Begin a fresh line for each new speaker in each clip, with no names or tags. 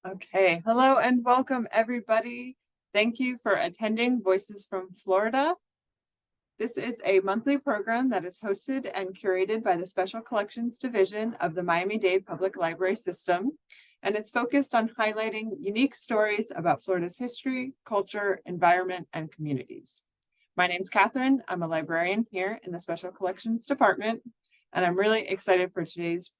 Okay, hello and welcome everybody. Thank you for attending Voices from Florida. This is a monthly program that is hosted and curated by the Special Collections Division of the Miami-Dade Public Library System, and it's focused on highlighting unique stories about Florida's history, culture, environment, and communities. My name's Catherine. I'm a librarian here in the Special Collections Department, and I'm really excited for today's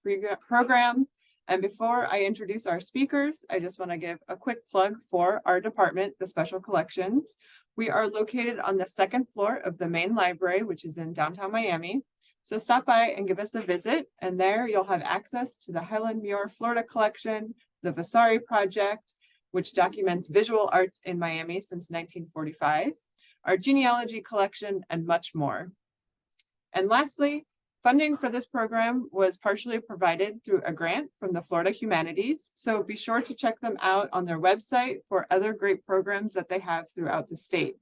program. And before I introduce our speakers, I just want to give a quick plug for our department, the Special Collections. We are located on the second floor of the main library, which is in downtown Miami. So stop by and give us a visit, and there you'll have access to the Helen Muir Florida collection, the Vasari Project, which documents visual arts in Miami since 1945, our genealogy collection, and much more. And lastly, funding for this program was partially provided through a grant from the Florida Humanities, so be sure to check them out on their website for other great programs that they have throughout the state.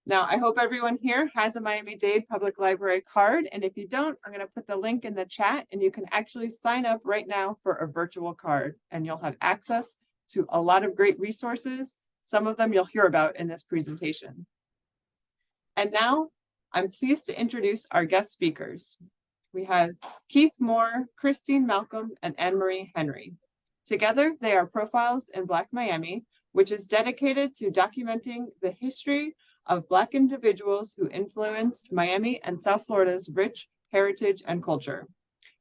Now, I hope everyone here has a Miami-Dade Public Library card, and if you don't, I'm going to put the link in the chat, and you can actually sign up right now for a virtual card, and you'll have access to a lot of great resources. Some of them you'll hear about in this presentation. And now, I'm pleased to introduce our guest speakers. We have Keith Moore, Christine Malcolm, and Anne-Marie Henry. Together, they are Profiles in Black Miami, which is dedicated to documenting the history of Black individuals who influenced Miami and South Florida's rich heritage and culture.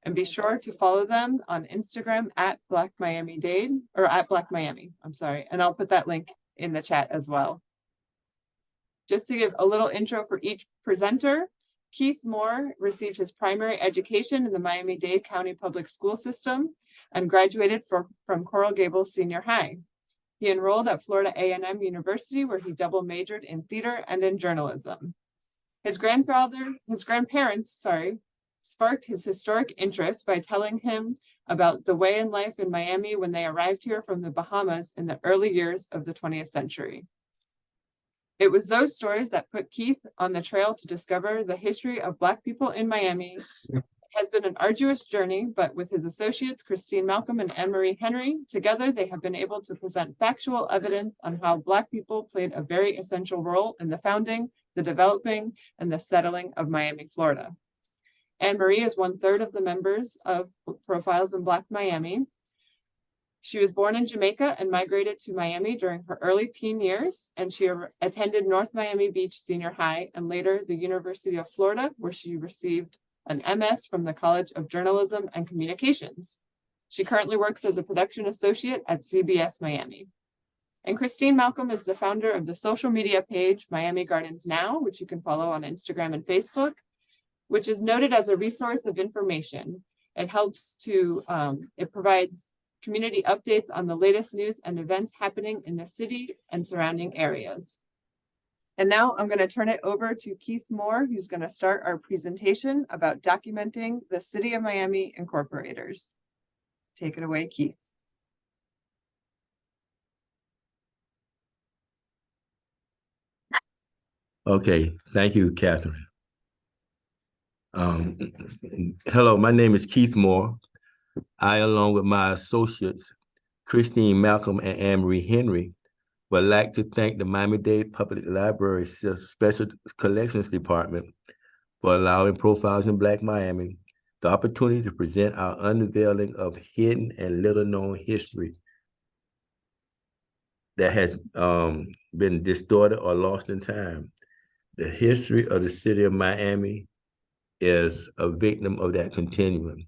And be sure to follow them on Instagram at Black Miami Dade, or at Black Miami, I'm sorry. And I'll put that link in the chat as well. Just to give a little intro for each presenter, Keith Moore received his primary education in the Miami-Dade County Public School System and graduated from Coral Gables Senior High. He enrolled at Florida A&M University, where he double majored in theater and in journalism. His grandparents, sparked his historic interest by telling him about the way in life in Miami when they arrived here from the Bahamas in the early years of the 20th century. It was those stories that put Keith on the trail to discover the history of Black people in Miami. It has been an arduous journey, but with his associates, Christine Malcolm and Anne-Marie Henry, together they have been able to present factual evidence on how Black people played a very essential role in the founding, the developing, and the settling of Miami, Florida. Anne-Marie is 1/3 of the members of Profiles in Black Miami. She was born in Jamaica and migrated to Miami during her early teen years, and she attended North Miami Beach Senior High and later the University of Florida, where she received an MS from the College of Journalism and Communications. She currently works as a production associate at CBS Miami. And Christine Malcolm is the founder of the social media page Miami Gardens Now, which you can follow on Instagram and Facebook, which is noted as a resource of information. It helps to, it provides community updates on the latest news and events happening in the city and surrounding areas. And now I'm going to turn it over to Keith Moore, who's going to start our presentation about documenting the City of Miami Incorporators. Take it away, Keith.
Okay, thank you, Catherine. Hello, my name is Keith Moore. I, along with my associates, Christine Malcolm and Anne-Marie Henry, would like to thank the Miami-Dade Public Library Special Collections Department for allowing Profiles in Black Miami the opportunity to present our unveiling of hidden and little-known history that has been distorted or lost in time. The history of the city of Miami is a victim of that continuum.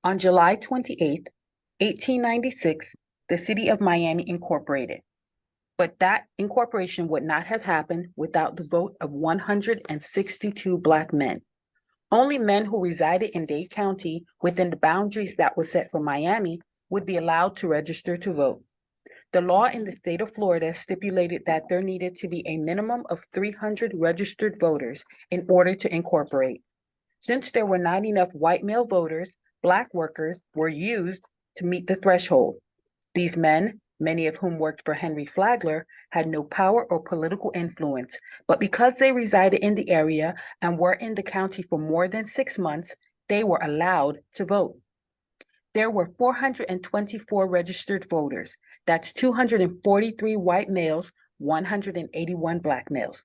On July 28, 1896, the City of Miami incorporated. But that incorporation would not have happened without the vote of 162 Black men. Only men who resided in Dade County within the boundaries that were set for Miami would be allowed to register to vote. The law in the state of Florida stipulated that there needed to be a minimum of 300 registered voters in order to incorporate. Since there were not enough white male voters, Black workers were used to meet the threshold. These men, many of whom worked for Henry Flagler, had no power or political influence, but because they resided in the area and were in the county for more than 6 months, they were allowed to vote. There were 424 registered voters. That's 243 white males, 181 black males.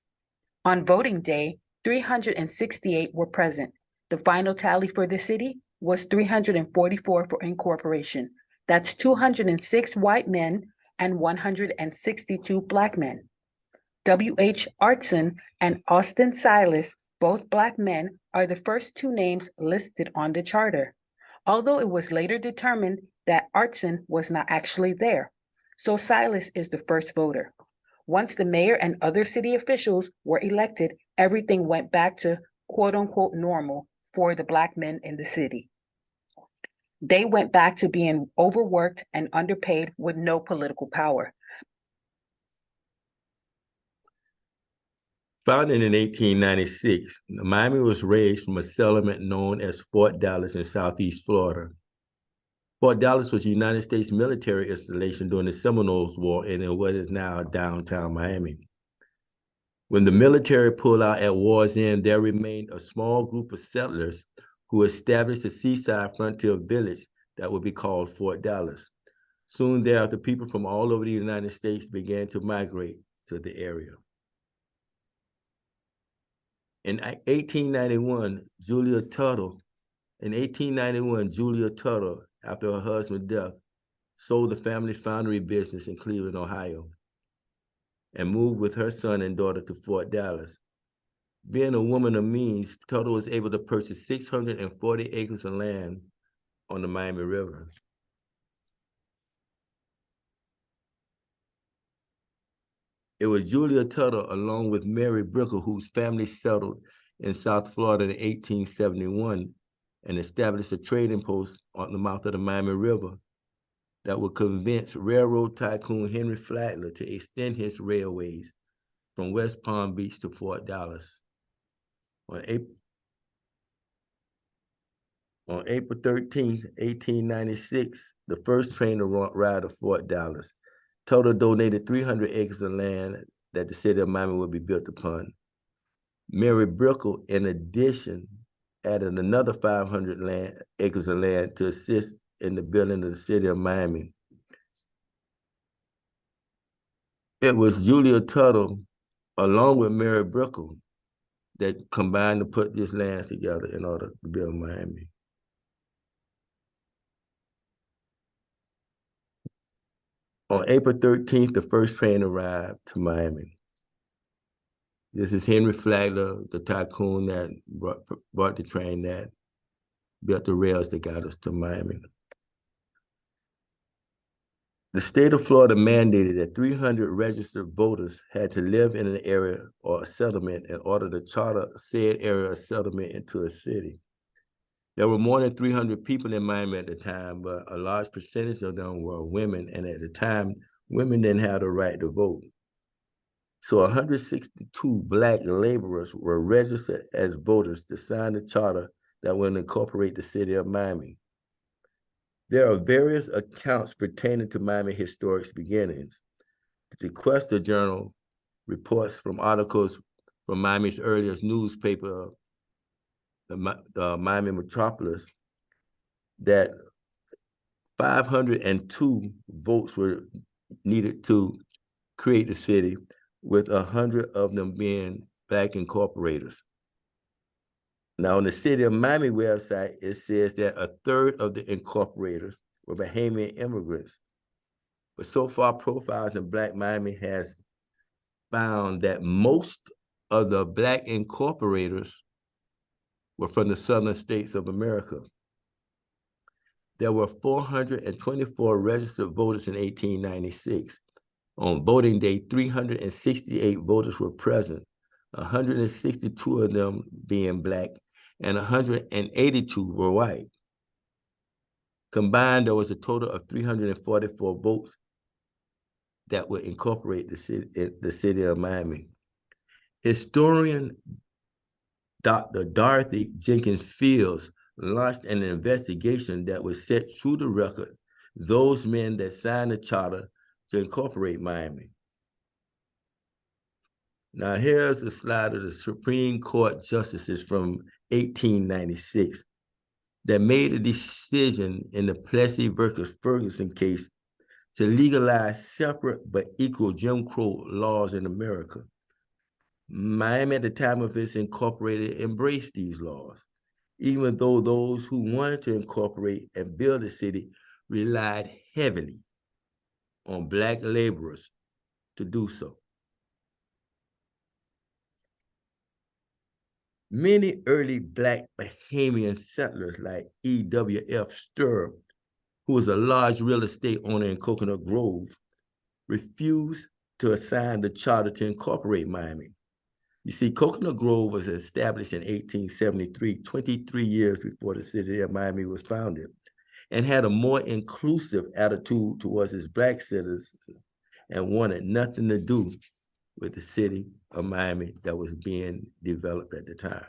On voting day, 368 were present. The final tally for the city was 344 for incorporation. That's 206 white men and 162 black men. W.H. Artson and Austin Silas, both black men, are the first two names listed on the charter, although it was later determined that Artson was not actually there. So Silas is the first voter. Once the mayor and other city officials were elected, everything went back to quote-unquote normal for the black men in the city. They went back to being overworked and underpaid with no political power.
Founded in 1896, Miami was raised from a settlement known as Fort Dallas in Southeast Florida. Fort Dallas was a United States military installation during the Seminoles War in what is now downtown Miami. When the military pulled out at war's end, there remained a small group of settlers who established a seaside frontier village that would be called Fort Dallas. Soon thereafter, people from all over the United States began to migrate to the area. In 1891, Julia Tuttle, after her husband's death, sold the family foundry business in Cleveland, Ohio, and moved with her son and daughter to Fort Dallas. Being a woman of means, Tuttle was able to purchase 640 acres of land on the Miami River. It was Julia Tuttle, along with Mary Brickell, whose family settled in South Florida in 1871 and established a trading post on the mouth of the Miami River, that would convince railroad tycoon Henry Flagler to extend his railways from West Palm Beach to Fort Dallas. On April 13, 1896, the first train to ride to Fort Dallas. Tuttle donated 300 acres of land that the city of Miami would be built upon. Mary Brickell, in addition, added another 500 acres of land to assist in the building of the city of Miami. It was Julia Tuttle, along with Mary Brickell, that combined to put this land together in order to build Miami. On April 13th, the first train arrived to Miami. This is Henry Flagler, the tycoon that brought the train that built the rails that got us to Miami. The state of Florida mandated that 300 registered voters had to live in an area or a settlement in order to charter said area or settlement into a city. There were more than 300 people in Miami at the time, but a large percentage of them were women, and at the time, women didn't have the right to vote. So 162 Black laborers were registered as voters to sign the charter that would incorporate the city of Miami. There are various accounts pertaining to Miami historic's beginnings. The Questa Journal reports from articles from Miami's earliest newspaper, the Miami Metropolis, that 502 votes were needed to create the city, with 100 of them being Black incorporators. Now, on the City of Miami website, it says that a third of the incorporators were Bahamian immigrants. But so far, Profiles in Black Miami has found that most of the Black incorporators were from the southern states of America. There were 424 registered voters in 1896. On voting day, 368 voters were present, 162 of them being Black, and 182 were white. Combined, there was a total of 344 votes that would incorporate the city of Miami. Historian Dr. Dorothy Jenkins Fields launched an investigation that would set true to record those men that signed the charter to incorporate Miami. Now, here's a slide of the Supreme Court justices from 1896 that made a decision in the Plessy versus Ferguson case to legalize separate but equal Jim Crow laws in America. Miami, at the time of its incorporated, embraced these laws, even though those who wanted to incorporate and build a city relied heavily on Black laborers to do so. Many early Black Bahamian settlers like E.W.F. Sturb, who was a large real estate owner in Coconut Grove, refused to assign the charter to incorporate Miami. You see, Coconut Grove was established in 1873, 23 years before the city of Miami was founded, and had a more inclusive attitude towards its Black citizens and wanted nothing to do with the city of Miami that was being developed at the time.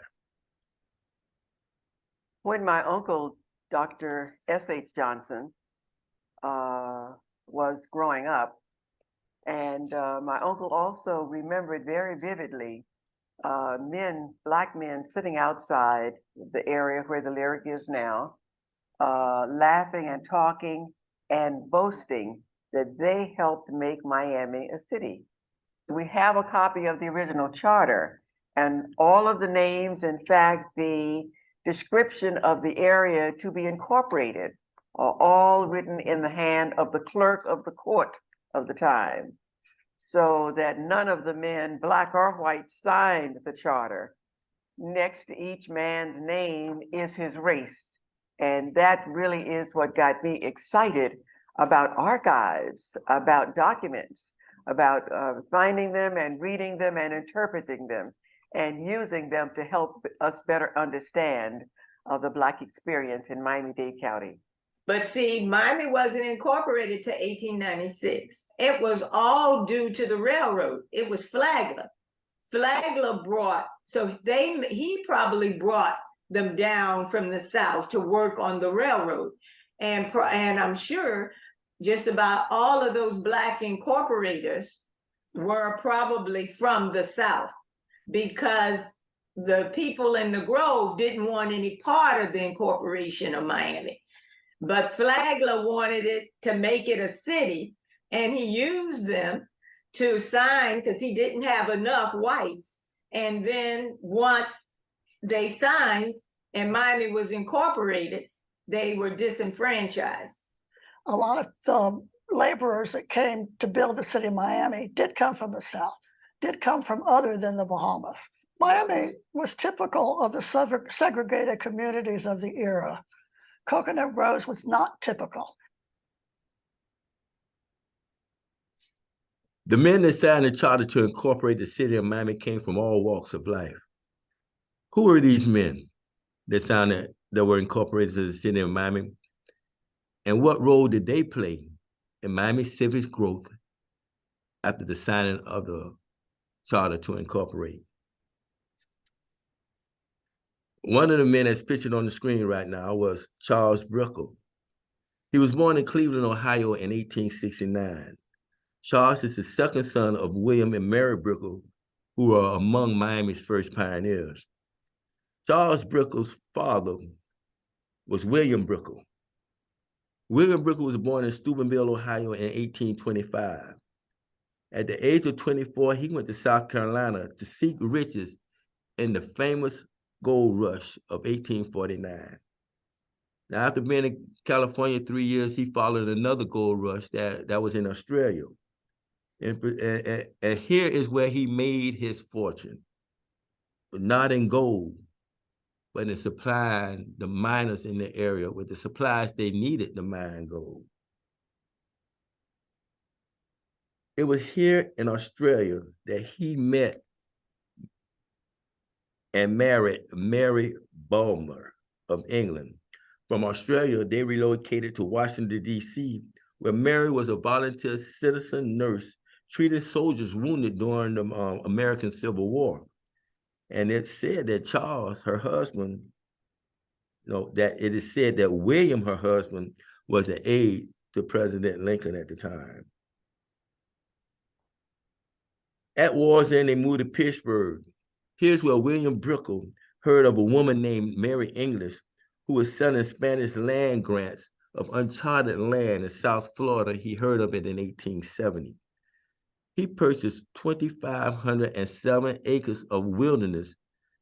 When my uncle, Dr. S.H. Johnson, was growing up, and my uncle also remembered very vividly Black men sitting outside the area where the lyric is now, laughing and talking and boasting that they helped make Miami a city. We have a copy of the original charter, and all of the names, in fact, the description of the area to be incorporated are all written in the hand of the clerk of the court of the time, so that none of the men, Black or white, signed the charter. Next to each man's name is his race. And that really is what got me excited about archives, about documents, about finding them and reading them and interpreting them and using them to help us better understand the Black experience in Miami-Dade County.
But see, Miami wasn't incorporated to 1896. It was all due to the railroad. It was Flagler. Flagler brought, so he probably brought them down from the South to work on the railroad. And I'm sure just about all of those Black incorporators were probably from the South, because the people in the Grove didn't want any part of the incorporation of Miami. But Flagler wanted it to make it a city, and he used them to sign because he didn't have enough whites. And then once they signed and Miami was incorporated, they were disenfranchised.
A lot of the laborers that came to build the city of Miami did come from the South, did come from other than the Bahamas. Miami was typical of the segregated communities of the era. Coconut Grove was not typical.
The men that signed the charter to incorporate the city of Miami came from all walks of life. Who were these men that were incorporated to the city of Miami? And what role did they play in Miami's civic growth after the signing of the charter to incorporate? One of the men that's pictured on the screen right now was Charles Brickell. He was born in Cleveland, Ohio in 1869. Charles is the second son of William and Mary Brickell, who were among Miami's first pioneers. Charles Brickell's father was William Brickell. William Brickell was born in Steubenville, Ohio in 1825. At the age of 24, he went to South Carolina to seek riches in the famous gold rush of 1849. Now, after being in California 3 years, he followed another gold rush that was in Australia. And here is where he made his fortune, not in gold, but in supplying the miners in the area with the supplies they needed to mine gold. It was here in Australia that he met and married Mary Bulmer of England. From Australia, they relocated to Washington, D.C., where Mary was a volunteer citizen nurse treating soldiers wounded during the American Civil War. And it said that Charles, her husband, that it is said that William, her husband, was an aide to President Lincoln at the time. At war's end, they moved to Pittsburgh. Here's where William Brickell heard of a woman named Mary English who was selling Spanish land grants of uncharted land in South Florida. He heard of it in 1870. He purchased 2,507 acres of wilderness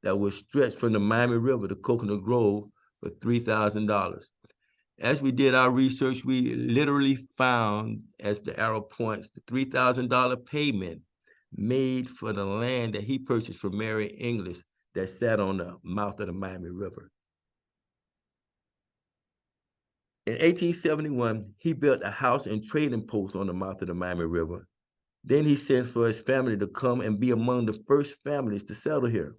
that was stretched from the Miami River to Coconut Grove for $3,000. As we did our research, we literally found, as the arrow points, the $3,000 payment made for the land that he purchased from Mary English that sat on the mouth of the Miami River. In 1871, he built a house and trading post on the mouth of the Miami River. Then he sent for his family to come and be among the first families to settle here.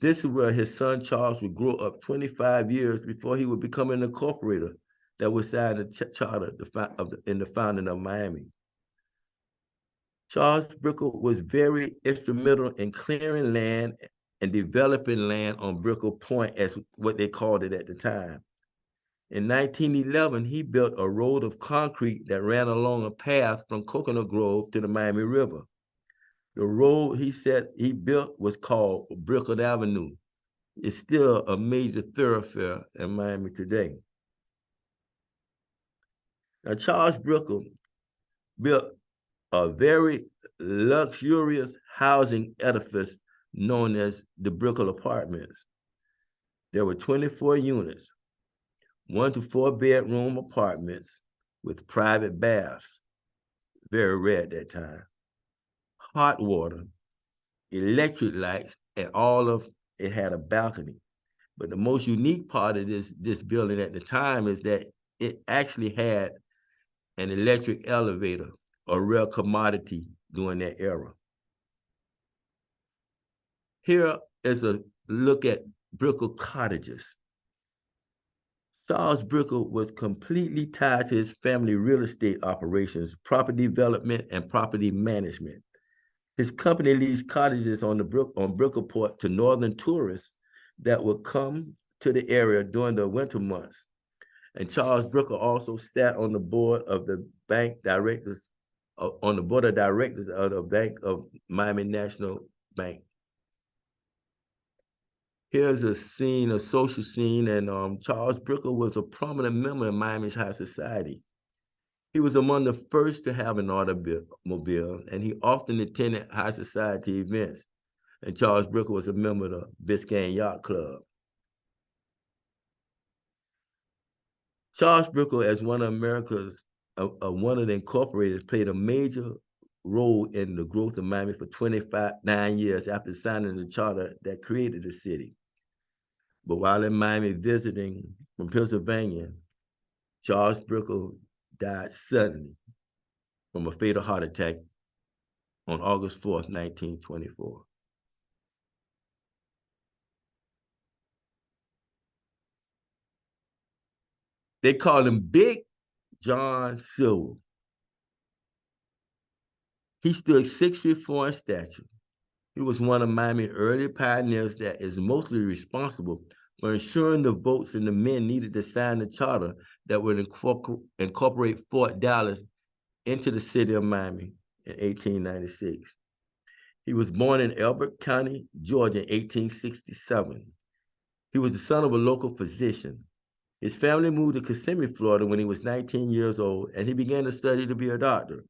This is where his son Charles would grow up 25 years before he would become an incorporator that would sign the charter in the founding of Miami. Charles Brickell was very instrumental in clearing land and developing land on Brickell Point, as what they called it at the time. In 1911, he built a road of concrete that ran along a path from Coconut Grove to the Miami River. The road he said he built was called Brickell Avenue. It's still a major thoroughfare in Miami today. Now, Charles Brickell built a very luxurious housing edifice known as the Brickell Apartments. There were 24 units, 1 to 4 bedroom apartments with private baths, very rare at that time, hot water, electric lights, and all of it had a balcony. But the most unique part of this building at the time is that it actually had an electric elevator, a rare commodity during that era. Here is a look at Brickell cottages. Charles Brickell was completely tied to his family real estate operations, property development, and property management. His company leased cottages on Brickell Port to northern tourists that would come to the area during the winter months. And Charles Brickell also sat on the board of the bank directors, on the board of directors of the Bank of Miami National Bank. Here's a scene, a social scene, and Charles Brickell was a prominent member of Miami's high society. He was among the first to have an automobile, and he often attended high society events. And Charles Brickell was a member of the Biscayne Yacht Club. Charles Brickell, as one of America's, one of the Incorporators, played a major role in the growth of Miami for 29 years after signing the charter that created the city. But while in Miami visiting from Pennsylvania, Charles Brickell died suddenly from a fatal heart attack on August 4th, 1924. They called him Big John Silver. He stood 6'4" in stature. He was one of Miami's early pioneers that is mostly responsible for ensuring the votes and the men needed to sign the charter that would incorporate Fort Dallas into the city of Miami in 1896. He was born in Elbert County, Georgia in 1867. He was the son of a local physician. His family moved to Kissimmee, Florida when he was 19 years old, and he began to study to be a doctor.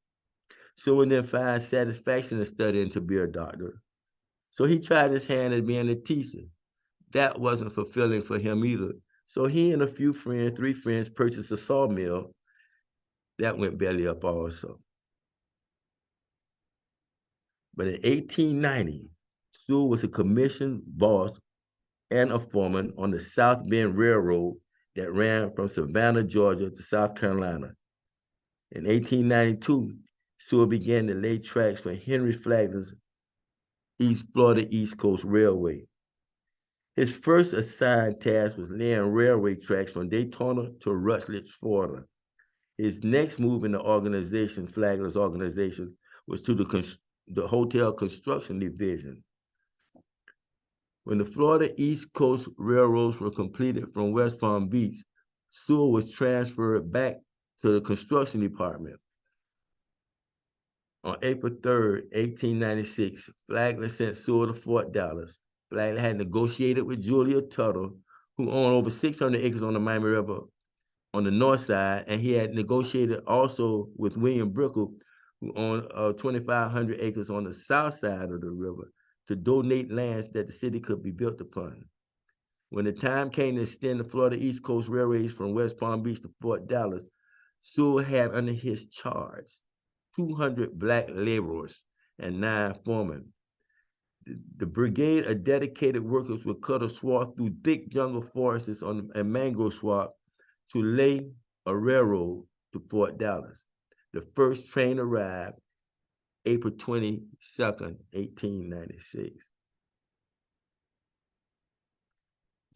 So he didn't find satisfaction in studying to be a doctor. So he tried his hand at being a teacher. That wasn't fulfilling for him either. So he and a few friends, 3 friends, purchased a sawmill. That went belly up also. But in 1890, Sewell was a commissioned boss and a foreman on the South Bend Railroad that ran from Savannah, Georgia to South Carolina. In 1892, Sewell began to lay tracks for Henry Flagler's East Florida East Coast Railway. His first assigned task was laying railway tracks from Daytona to Rutledge, Florida. His next move in the organization, Flagler's organization, was to the hotel construction division. When the Florida East Coast railroads were completed from West Palm Beach, Sewell was transferred back to the construction department. On April 3rd, 1896, Flagler sent Sewell to Fort Dallas. Flagler had negotiated with Julia Tuttle, who owned over 600 acres on the Miami River on the north side, and he had negotiated also with William Brickell, who owned 2,500 acres on the south side of the river, to donate lands that the city could be built upon. When the time came to extend the Florida East Coast Railways from West Palm Beach to Fort Dallas, Sewell had under his charge 200 black laborers and 9 foremen. The brigade of dedicated workers would cut a swath through thick jungle forests and mangrove swamp to lay a railroad to Fort Dallas. The first train arrived April 22nd, 1896.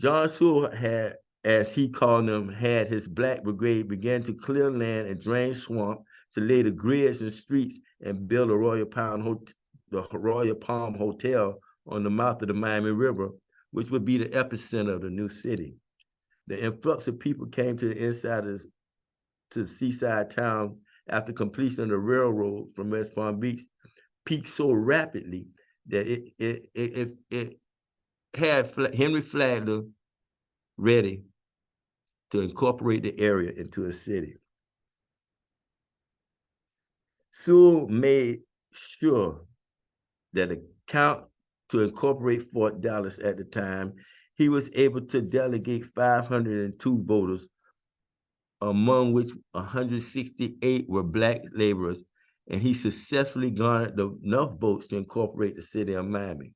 John Sewell had, as he called them, had his black brigade begin to clear land and drain swamp to lay the grids and streets and build the Royal Palm Hotel on the mouth of the Miami River, which would be the epicenter of the new city. The influx of people came to the insiders to the seaside town after completion of the railroad from West Palm Beach peaked so rapidly that it had Henry Flagler ready to incorporate the area into a city. Sewell made sure that the count to incorporate Fort Dallas at the time, he was able to delegate 502 voters, among which 168 were black laborers, and he successfully garnered enough votes to incorporate the city of Miami.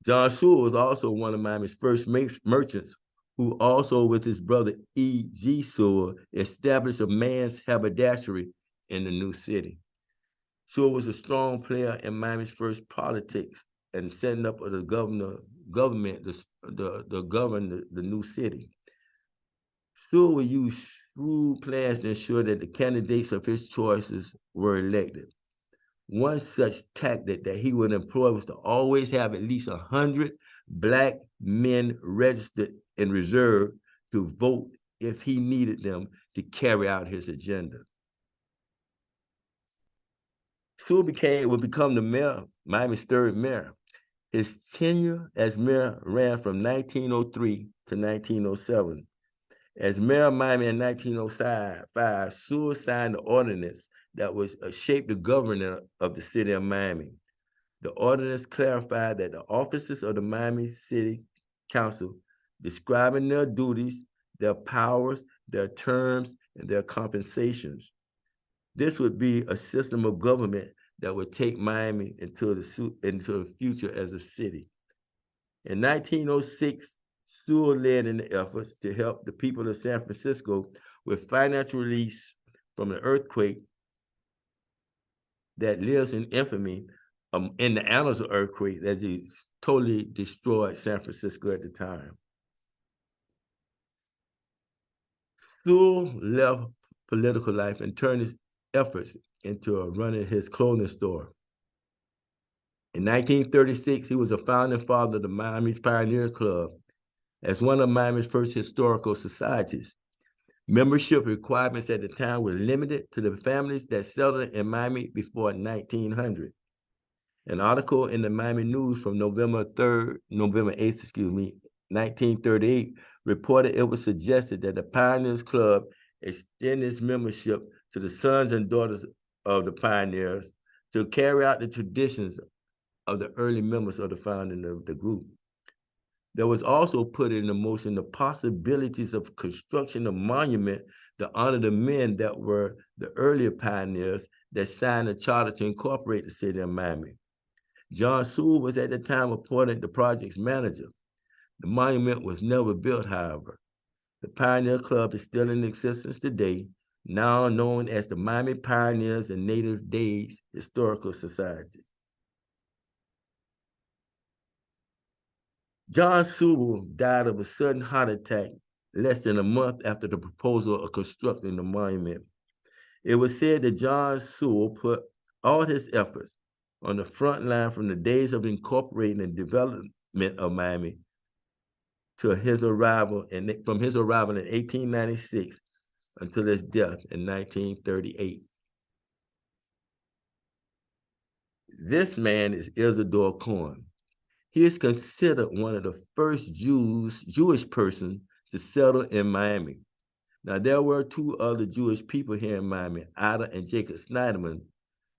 John Sewell was also one of Miami's first merchants, who also with his brother E.G. Sewell established a man's haberdashery in the new city. Sewell was a strong player in Miami's first politics and setting up of the government to govern the new city. Sewell would use shrewd plans to ensure that the candidates of his choices were elected. One such tactic that he would employ was to always have at least 100 black men registered in reserve to vote if he needed them to carry out his agenda. Sewell would become the mayor, Miami's 3rd mayor. His tenure as mayor ran from 1903 to 1907. As mayor of Miami in 1905, Sewell signed the ordinance that was shaped the governance of the city of Miami. The ordinance clarified that the officers of the Miami City Council, describing their duties, their powers, their terms, and their compensations. This would be a system of government that would take Miami into the future as a city. In 1906, Sewell led in the efforts to help the people of San Francisco with financial release from the earthquake that lives in infamy in the annals of earthquake that totally destroyed San Francisco at the time. Sewell left political life and turned his efforts into running his clothing store. In 1936, he was a founding father of the Miami's Pioneer Club as one of Miami's first historical societies. Membership requirements at the time were limited to the families that settled in Miami before 1900. An article in the Miami News from November 8th, 1938, reported it was suggested that the Pioneers Club extend its membership to the sons and daughters of the pioneers to carry out the traditions of the early members of the founding of the group. There was also put into motion the possibilities of construction of monument to honor the men that were the earlier pioneers that signed a charter to incorporate the city of Miami. John Sewell was at the time appointed the project's manager. The monument was never built, however. The Pioneer Club is still in existence today, now known as the Miami Pioneers and Native Days Historical Society. John Sewell died of a sudden heart attack less than a month after the proposal of constructing the monument. It was said that John Sewell put all his efforts on the front line from the days of incorporating and development of Miami to his arrival from his arrival in 1896 until his death in 1938. This man is Isidore Cohen. He is considered one of the first Jewish persons to settle in Miami. Now, there were two other Jewish people here in Miami, Ida and Jacob Snyderman,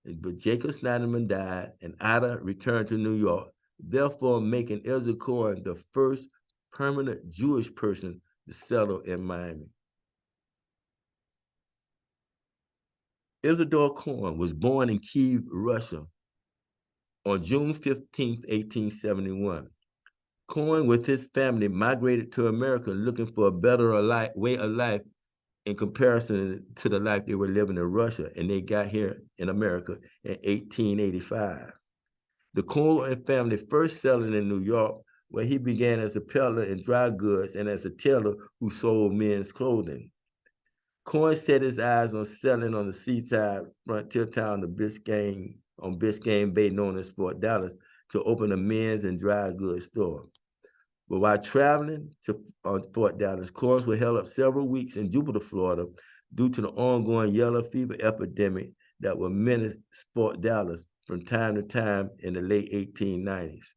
but Jacob Snyderman died and Ida returned to New York, therefore making Isidore Cohen the first permanent Jewish person to settle in Miami. Isidore Cohen was born in Kiev, Russia on June 15, 1871. Cohen with his family migrated to America looking for a better way of life in comparison to the life they were living in Russia, and they got here in America in 1885. The Cohen family first settled in New York, where he began as a peddler in dry goods and as a tailor who sold men's clothing. Cohen set his eyes on settling on the seaside frontier town of Biscayne, on Biscayne Bay, known as Fort Dallas, to open a men's and dry goods store. But while traveling to Fort Dallas, Cohen was held up several weeks in Jupiter, Florida, due to the ongoing yellow fever epidemic that would menace Fort Dallas from time to time in the late 1890s.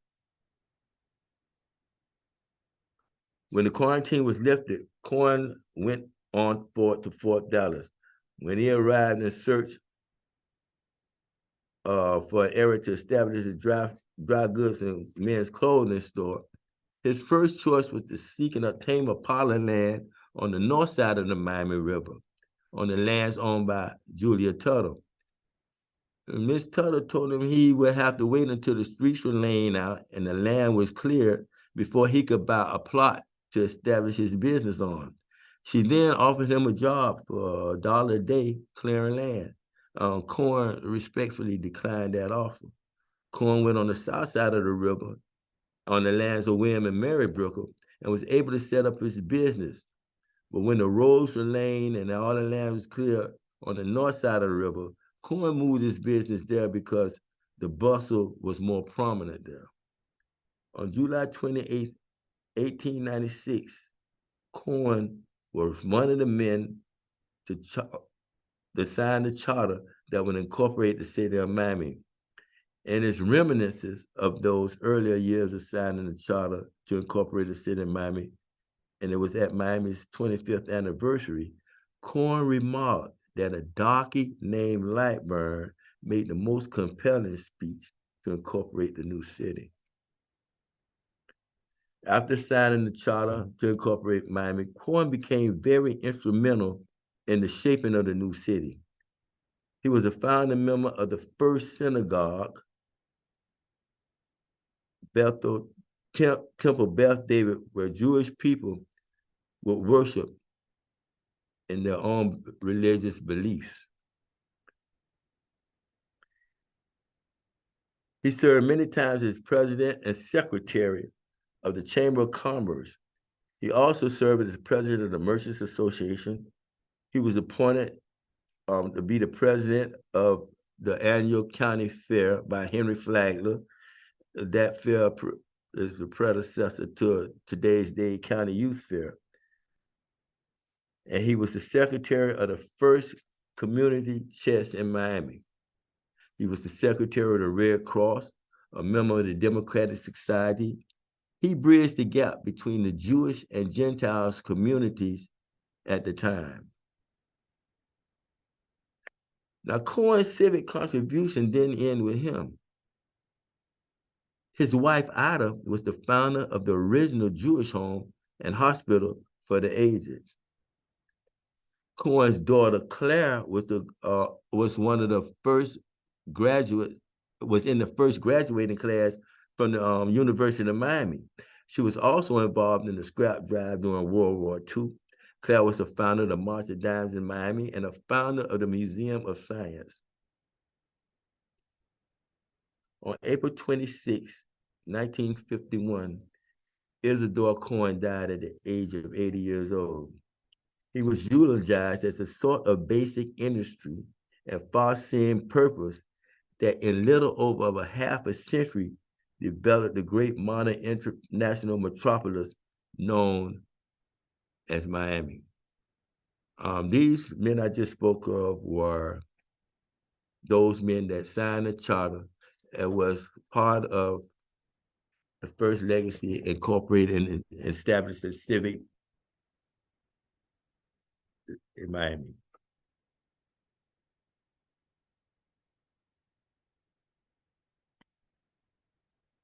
When the quarantine was lifted, Cohen went on to Fort Dallas. When he arrived in search for an area to establish a dry goods and men's clothing store, his first choice was to seek and obtain a pollen land on the north side of the Miami River, on the lands owned by Julia Tuttle. Miss Tuttle told him he would have to wait until the streets were laying out and the land was cleared before he could buy a plot to establish his business on. She then offered him a job for $1 a day clearing land. Cohen respectfully declined that offer. Cohen went on the south side of the river on the lands of William and Mary Brooker and was able to set up his business. But when the roads were laid and all the land was clear on the north side of the river, Cohen moved his business there because the bustle was more prominent there. On July 28, 1896, Cohen was one of the men to sign the charter that would incorporate the city of Miami. And its reminiscences of those earlier years of signing the charter to incorporate the city of Miami, and it was at Miami's 25th anniversary, Cohen remarked that a darky named Lightburn made the most compelling speech to incorporate the new city. After signing the charter to incorporate Miami, Cohen became very instrumental in the shaping of the new city. He was a founding member of the first synagogue, Temple Beth David, where Jewish people would worship in their own religious beliefs. He served many times as president and secretary of the Chamber of Commerce. He also served as president of the Merchants Association. He was appointed to be the president of the annual county fair by Henry Flagler. That fair is the predecessor to today's day County Youth Fair. And he was the secretary of the first community chest in Miami. He was the secretary of the Red Cross, a member of the Democratic Society. He bridged the gap between the Jewish and Gentiles communities at the time. Now, Cohen's civic contribution didn't end with him. His wife, Ida, was the founder of the original Jewish home and hospital for the aged. Cohen's daughter, Claire, was one of the first was in the first graduating class from the University of Miami. She was also involved in the scrap drive during World War II. Claire was the founder of the March of Dimes in Miami and a founder of the Museum of Science. On April 26, 1951, Isidore Cohen died at the age of 80 years old. He was eulogized as a sort of basic industry and far-seeing purpose that in little over a half a century developed the great modern international metropolis known as Miami. These men I just spoke of were those men that signed the charter It was part of the first legacy incorporated and established a civic in Miami.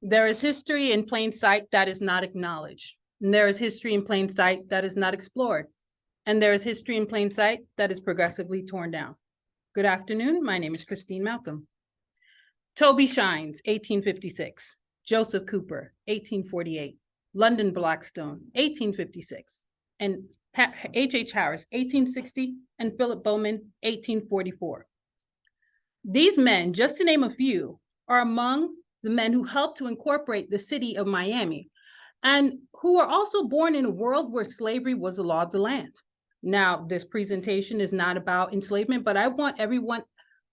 There is history in plain sight that is not acknowledged. And there is history in plain sight that is not explored. And there is history in plain sight that is progressively torn down. Good afternoon. My name is Christine Malcolm. Toby Shines, 1856. Joseph Cooper, 1848. London Blackstone, 1856. And H.H. Harris, 1860. And Philip Bowman, 1844. These men, just to name a few, are among the men who helped to incorporate the city of Miami and who are also born in a world where slavery was the law of the land. Now, this presentation is not about enslavement, but I want everyone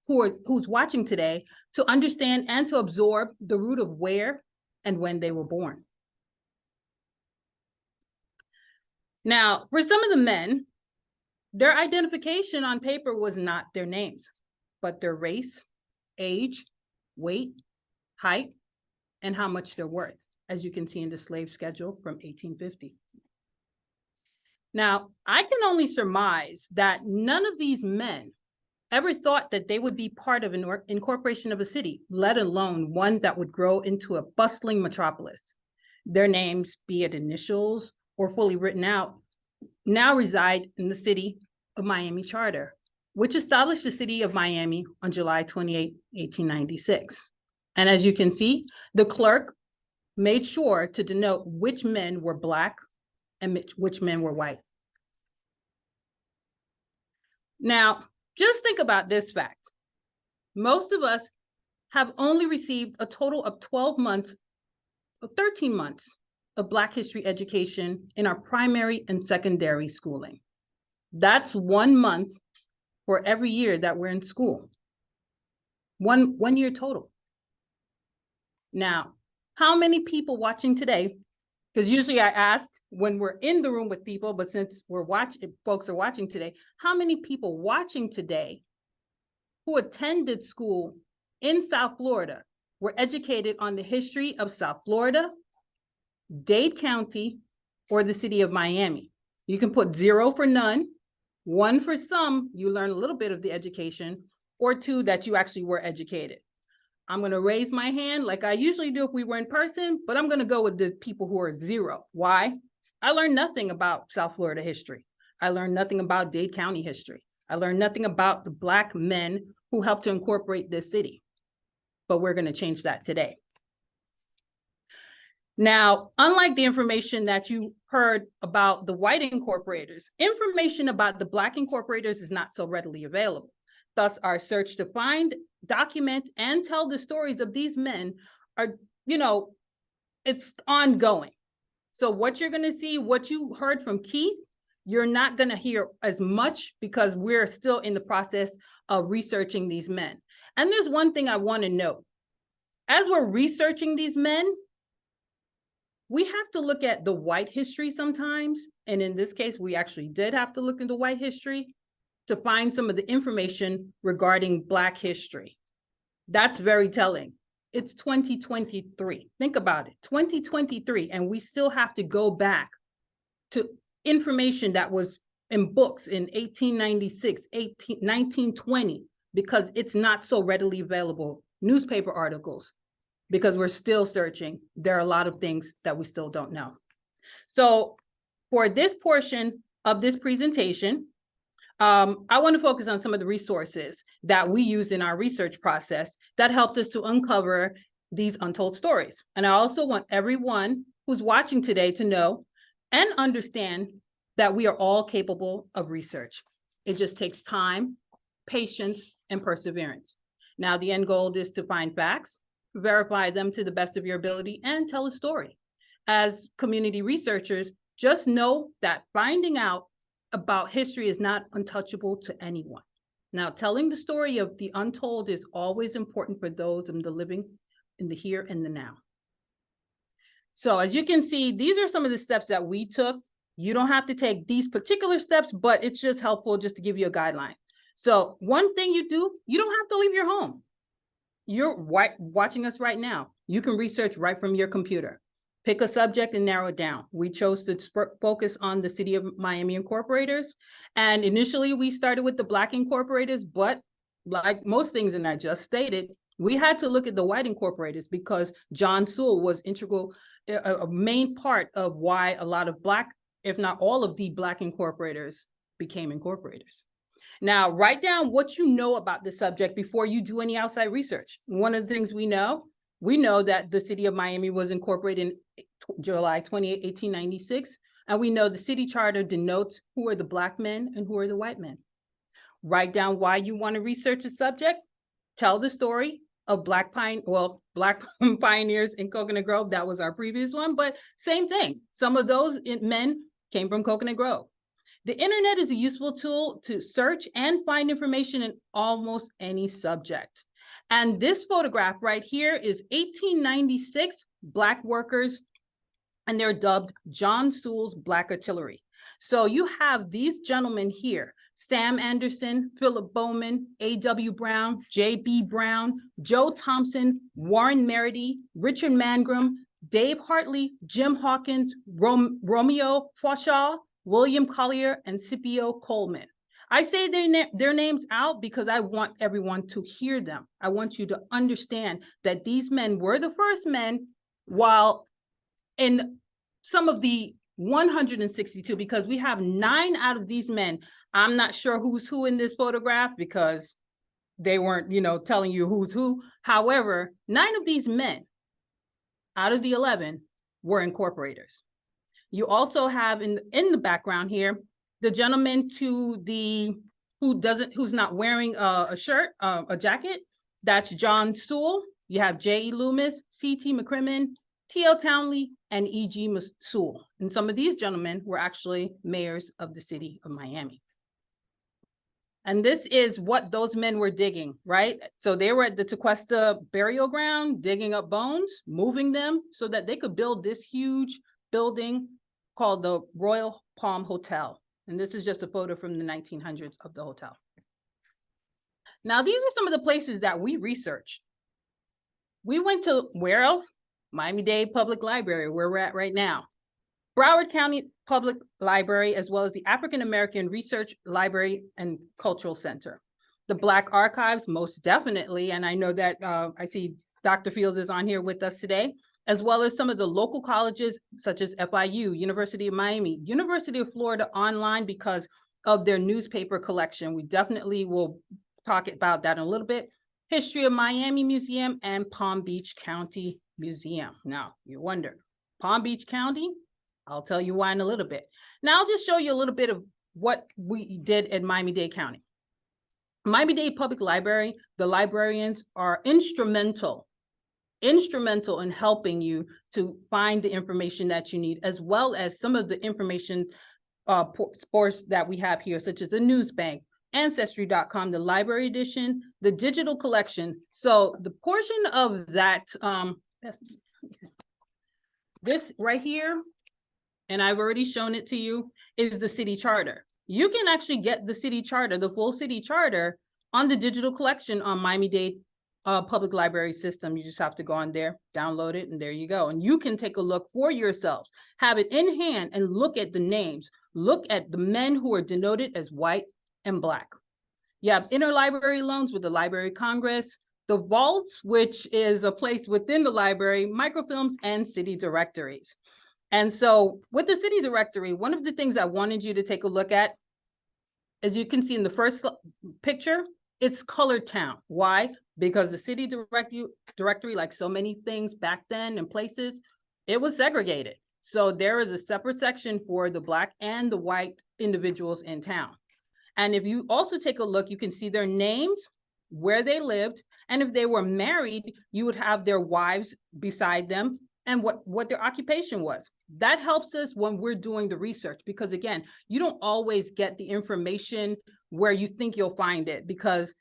who's watching today to understand and to absorb the root of where and when they were born. Now, for some of the men, their identification on paper was not their names, but their race, age, weight, height, and how much they're worth, as you can see in the slave schedule from 1850. Now, I can only surmise that none of these men ever thought that they would be part of an incorporation of a city, let alone one that would grow into a bustling metropolis. Their names, be it initials or fully written out, now reside in the city of Miami Charter, which established the city of Miami on July 28, 1896. And as you can see, the clerk made sure to denote which men were Black and which men were white. Now, just think about this fact. Most of us have only received a total of 13 months of Black history education in our primary and secondary schooling. That's 1 month for every year that we're in school. One year total. Now, how many people watching today, because usually I ask when we're in the room with people, but since folks are watching today, how many people watching today who attended school in South Florida were educated on the history of South Florida, Dade County, or the city of Miami? You can put 0 for none, 1 for some, you learn a little bit of the education, or 2 that you actually were educated. I'm going to raise my hand like I usually do if we were in person, but I'm going to go with the people who are 0. Why? I learned nothing about South Florida history. I learned nothing about Dade County history. I learned nothing about the Black men who helped to incorporate this city. But we're going to change that today. Now, unlike the information that you heard about the white incorporators, information about the Black incorporators is not so readily available. Thus, our search to find, document, and tell the stories of these men are, it's ongoing. So what you're going to see, what you heard from Keith, you're not going to hear as much because we're still in the process of researching these men. And there's one thing I want to note. As we're researching these men, we have to look at the white history sometimes. And in this case, we actually did have to look into white history to find some of the information regarding Black history. That's very telling. It's 2023. Think about it, 2023, and we still have to go back to information that was in books in 1896, 1920, because it's not so readily available. Newspaper articles, because we're still searching. There are a lot of things that we still don't know. So for this portion of this presentation, I want to focus on some of the resources that we use in our research process that helped us to uncover these untold stories. And I also want everyone who's watching today to know and understand that we are all capable of research. It just takes time, patience, and perseverance. Now, the end goal is to find facts, verify them to the best of your ability, and tell a story. As community researchers, just know that finding out about history is not untouchable to anyone. Now, telling the story of the untold is always important for those in the living in the here and the now. So as you can see, these are some of the steps that we took. You don't have to take these particular steps, but it's just helpful just to give you a guideline. So one thing you do, you don't have to leave your home. you're watching us right now. You can research right from your computer. Pick a subject and narrow it down. We chose to focus on the City of Miami Incorporators. And initially we started with the Black Incorporators, but like most things in I just stated, we had to look at the white incorporators because John Sewell was integral, a main part of why a lot of Black, if not all of the Black incorporators became incorporators. Now, write down what you know about the subject before you do any outside research. One of the things we know that the City of Miami was incorporated in July 28, 1896, and we know the city charter denotes who are the Black men and who are the white men. Write down why you want to research a subject. Tell the story of Black pioneers in Coconut Grove. That was our previous one, but same thing. Some of those men came from Coconut Grove. The internet is a useful tool to search and find information in almost any subject. And this photograph right here is 1896 Black workers, and they're dubbed John Sewell's Black Artillery. So you have these gentlemen here: Sam Anderson, Philip Bowman, A.W. Brown, J.B. Brown, Joe Thompson, Warren Merity, Richard Mangrum, Dave Hartley, Jim Hawkins, Romeo Fawshaw, William Collier, and Scipio Coleman. I say their names out because I want everyone to hear them. I want you to understand that these men were the first men, while in some of the 162, because we have 9 out of these men. I'm not sure who's who in this photograph because they weren't, telling you who's who. However, 9 of these men out of the 11 were incorporators. You also have in the background here, the gentleman who's not wearing a shirt, a jacket. That's John Sewell. You have J.E. Loomis, C.T. McCrimmon, T.L. Townley, and E.G. Sewell. And some of these gentlemen were actually mayors of the city of Miami. And this is what those men were digging, right? So they were at the Tequesta burial ground, digging up bones, moving them so that they could build this huge building called the Royal Palm Hotel. And this is just a photo from the 1900s of the hotel. Now, these are some of the places that we researched. We went to, where else? Miami-Dade Public Library, where we're at right now. Broward County Public Library, as well as the African American Research Library and Cultural Center. The Black Archives, most definitely, and I know that I see Dr. Fields is on here with us today, as well as some of the local colleges such as FIU, University of Miami, University of Florida Online because of their newspaper collection. We definitely will talk about that in a little bit. History of Miami Museum and Palm Beach County Museum. Now, you wonder, Palm Beach County? I'll tell you why in a little bit. Now, I'll just show you a little bit of what we did at Miami-Dade County. Miami-Dade Public Library, the librarians are instrumental in helping you to find the information that you need, as well as some of the information sports that we have here, such as the News Bank, Ancestry.com, the library edition, the digital collection. So the portion of that, this right here, and I've already shown it to you, is the city charter. You can actually get the city charter, the full city charter, on the digital collection on Miami-Dade Public Library system. You just have to go on there, download it, and there you go. And you can take a look for yourselves, have it in hand, and look at the names. Look at the men who are denoted as white and Black. You have interlibrary loans with the Library of Congress, the vaults, which is a place within the library, microfilms, and city directories. And so with the city directory, one of the things I wanted you to take a look at, as you can see in the first picture, it's colored town. Why? Because the city directory, like so many things back then and places, it was segregated. So there is a separate section for the Black and the white individuals in town. And if you also take a look, you can see their names, where they lived, and if they were married, you would have their wives beside them and what their occupation was. That helps us when we're doing the research, because again, you don't always get the information where you think you'll find it, because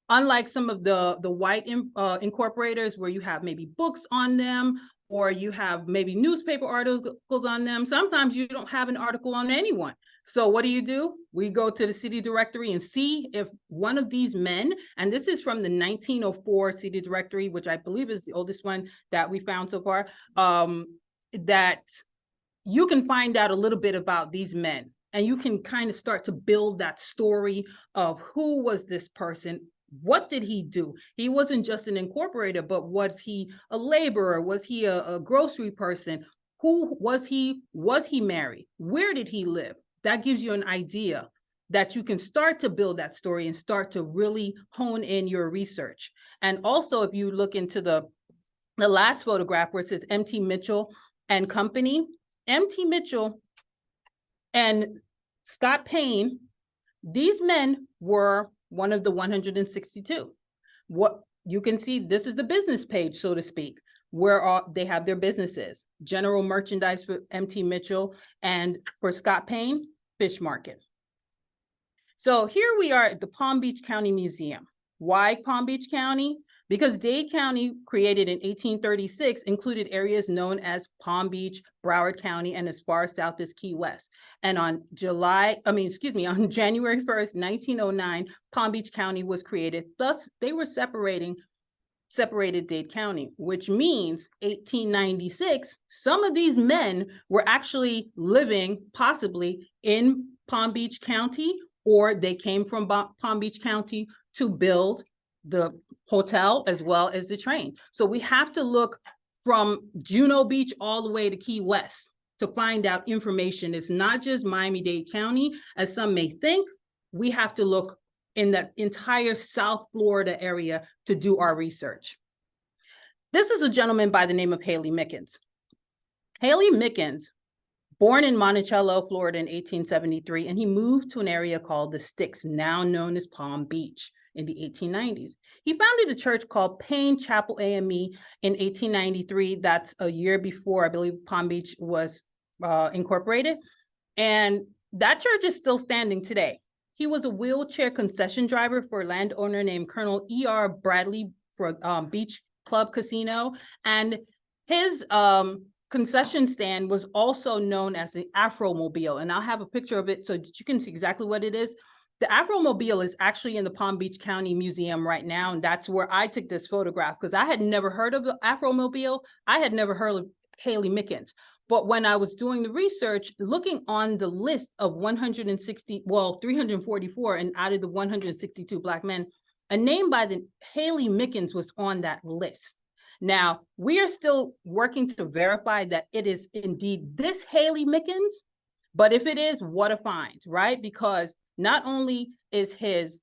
unlike some of the white incorporators where you have maybe books on them, or you have maybe newspaper articles on them, sometimes you don't have an article on anyone. So what do? We go to the city directory and see if one of these men, and this is from the 1904 city directory, which I believe is the oldest one that we found so far, that you can find out a little bit about these men, and you can kind of start to build that story of who was this person. What did he do? He wasn't just an incorporator, but was he a laborer? Was he a grocery person? Who was he? Was he married? Where did he live? That gives you an idea that you can start to build that story and start to really hone in your research. And also, if you look into the last photograph where it says M.T. Mitchell and Company, M.T. Mitchell and Scott Payne, these men were one of the 162. What you can see, this is the business page, so to speak, where they have their businesses. General merchandise for M.T. Mitchell, and for Scott Payne, fish market. So here we are at the Palm Beach County Museum. Why Palm Beach County? Because Dade County, created in 1836, included areas known as Palm Beach, Broward County, and as far south as Key West. And on January 1st, 1909, Palm Beach County was created. Thus, they were separated Dade County, which means 1896, some of these men were actually living possibly in Palm Beach County, or they came from Palm Beach County to build the hotel as well as the train. So we have to look from Juno Beach all the way to Key West to find out information. It's not just Miami-Dade County, as some may think. We have to look in that entire South Florida area to do our research. This is a gentleman by the name of Haley Mickens. Haley Mickens, born in Monticello, Florida in 1873, and he moved to an area called the Sticks, now known as Palm Beach, in the 1890s. He founded a church called Payne Chapel AME in 1893. That's a year before, I believe, Palm Beach was incorporated. And that church is still standing today. He was a wheelchair concession driver for a landowner named Colonel E.R. Bradley for Beach Club Casino. And his concession stand was also known as the Afro-Mobile. And I'll have a picture of it so that you can see exactly what it is. The Afro-Mobile is actually in the Palm Beach County Museum right now. And that's where I took this photograph, because I had never heard of the Afro-Mobile. I had never heard of Haley Mickens. But when I was doing the research, looking on the list of 344, and out of the 162 Black men, a name by the Haley Mickens was on that list. Now, we are still working to verify that it is indeed this Haley Mickens, but if it is, what a find, right? Because not only is his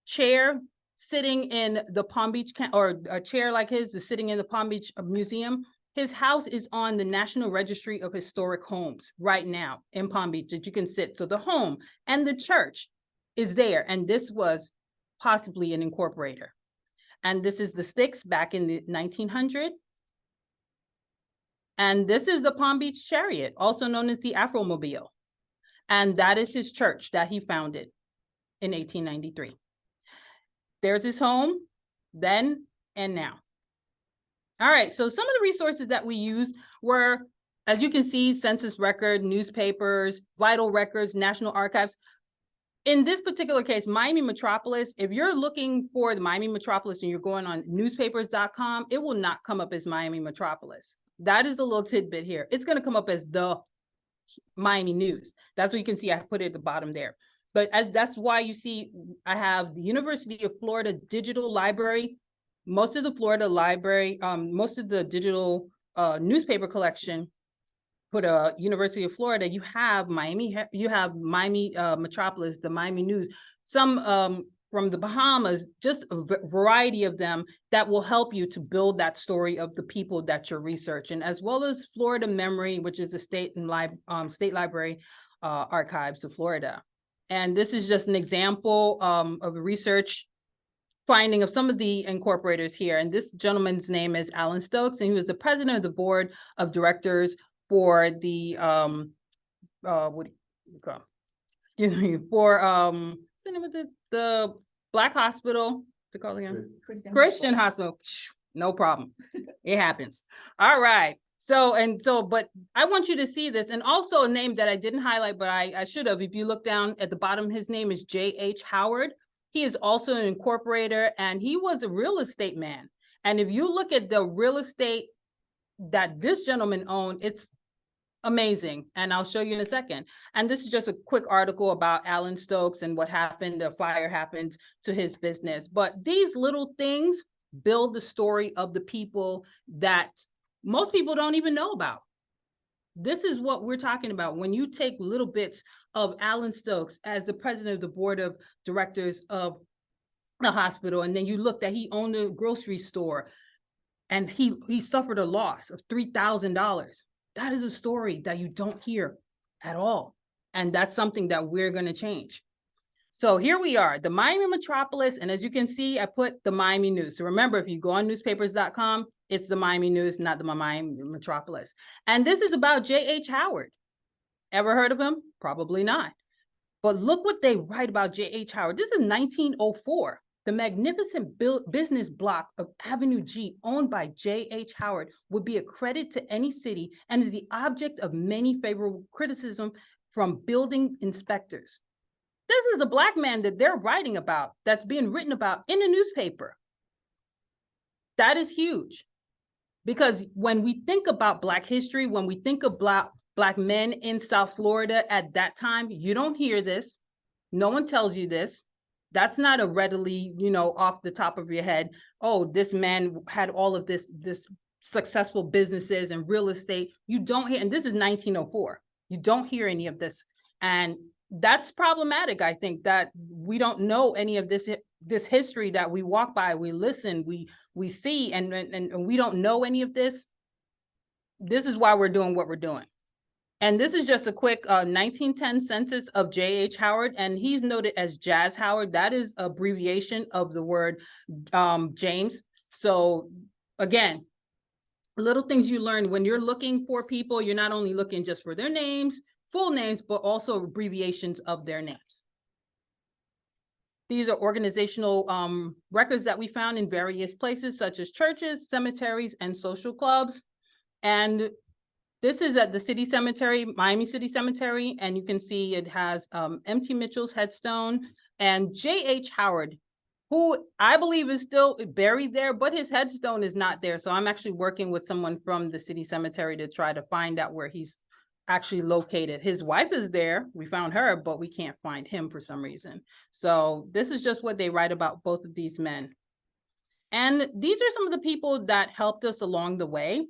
chair sitting in the Palm Beach, or a chair like his is sitting in the Palm Beach Museum, his house is on the National Registry of Historic Homes right now in Palm Beach that you can sit. So the home and the church is there. And this was possibly an incorporator. And this is the Sticks back in the 1900s. And this is the Palm Beach Chariot, also known as the Afro-Mobile. And that is his church that he founded in 1893. There's his home then and now. All right, so some of the resources that we used were, as you can see, census record, newspapers, vital records, National Archives. In this particular case, Miami Metropolis, if you're looking for the Miami Metropolis and you're going on newspapers.com, it will not come up as Miami Metropolis. That is a little tidbit here. It's going to come up as the Miami News. That's what you can see. I put it at the bottom there. But that's why you see I have the University of Florida Digital Library. Most of the Florida library, most of the digital newspaper collection for the University of Florida, you have Miami Metropolis, the Miami News, some from the Bahamas, just a variety of them that will help you to build that story of the people that you're researching, as well as Florida Memory, which is the state library archives of Florida. And this is just an example of a research finding of some of the incorporators here. And this gentleman's name is Alan Stokes, and he was the president of the board of directors for the what do you call? Excuse me, for what's the name of the Black hospital? What's it called again? Christian Hospital. No problem. It happens. All right. But I want you to see this. And also a name that I didn't highlight, but I should have. If you look down at the bottom, his name is J.H. Howard. He is also an incorporator, and he was a real estate man. And if you look at the real estate that this gentleman owned, it's amazing. And I'll show you in a second. And this is just a quick article about Alan Stokes and what happened. The fire happened to his business. But these little things build the story of the people that most people don't even know about. This is what we're talking about. When you take little bits of Alan Stokes as the president of the board of directors of the hospital, and then you look that he owned a grocery store and he suffered a loss of $3,000. That is a story that you don't hear at all. And that's something that we're going to change. So here we are, the Miami metropolis. And as you can see, I put the Miami News. So remember, if you go on newspapers.com, it's the Miami News, not the Miami metropolis. And this is about J.H. Howard. Ever heard of him? Probably not. But look what they write about J.H. Howard. This is 1904. The magnificent business block of Avenue G, owned by J.H. Howard, would be a credit to any city and is the object of many favorable criticism from building inspectors. This is a Black man that they're writing about, that's being written about in a newspaper. That is huge. Because when we think about Black history, when we think about Black men in South Florida at that time, you don't hear this. No one tells you this. That's not a readily, off the top of your head, oh, this man had all of this successful businesses and real estate. You don't hear, and this is 1904. You don't hear any of this. And that's problematic. I think that we don't know any of this history that we walk by, we listen, we see, and we don't know any of this. This is why we're doing what we're doing. And this is just a quick 1910 census of J.H. Howard, and he's noted as Jazz Howard. That is abbreviation of the word James. So again, little things you learn when you're looking for people, you're not only looking just for their names, full names, but also abbreviations of their names. These are organizational records that we found in various places, such as churches, cemeteries, and social clubs. And this is at the city cemetery, Miami City Cemetery, and you can see it has M.T. Mitchell's headstone and J.H. Howard, who I believe is still buried there, but his headstone is not there. So I'm actually working with someone from the city cemetery to try to find out where he's actually located. His wife is there. We found her, but we can't find him for some reason. So this is just what they write about both of these men. And these are some of the people that helped us along the way.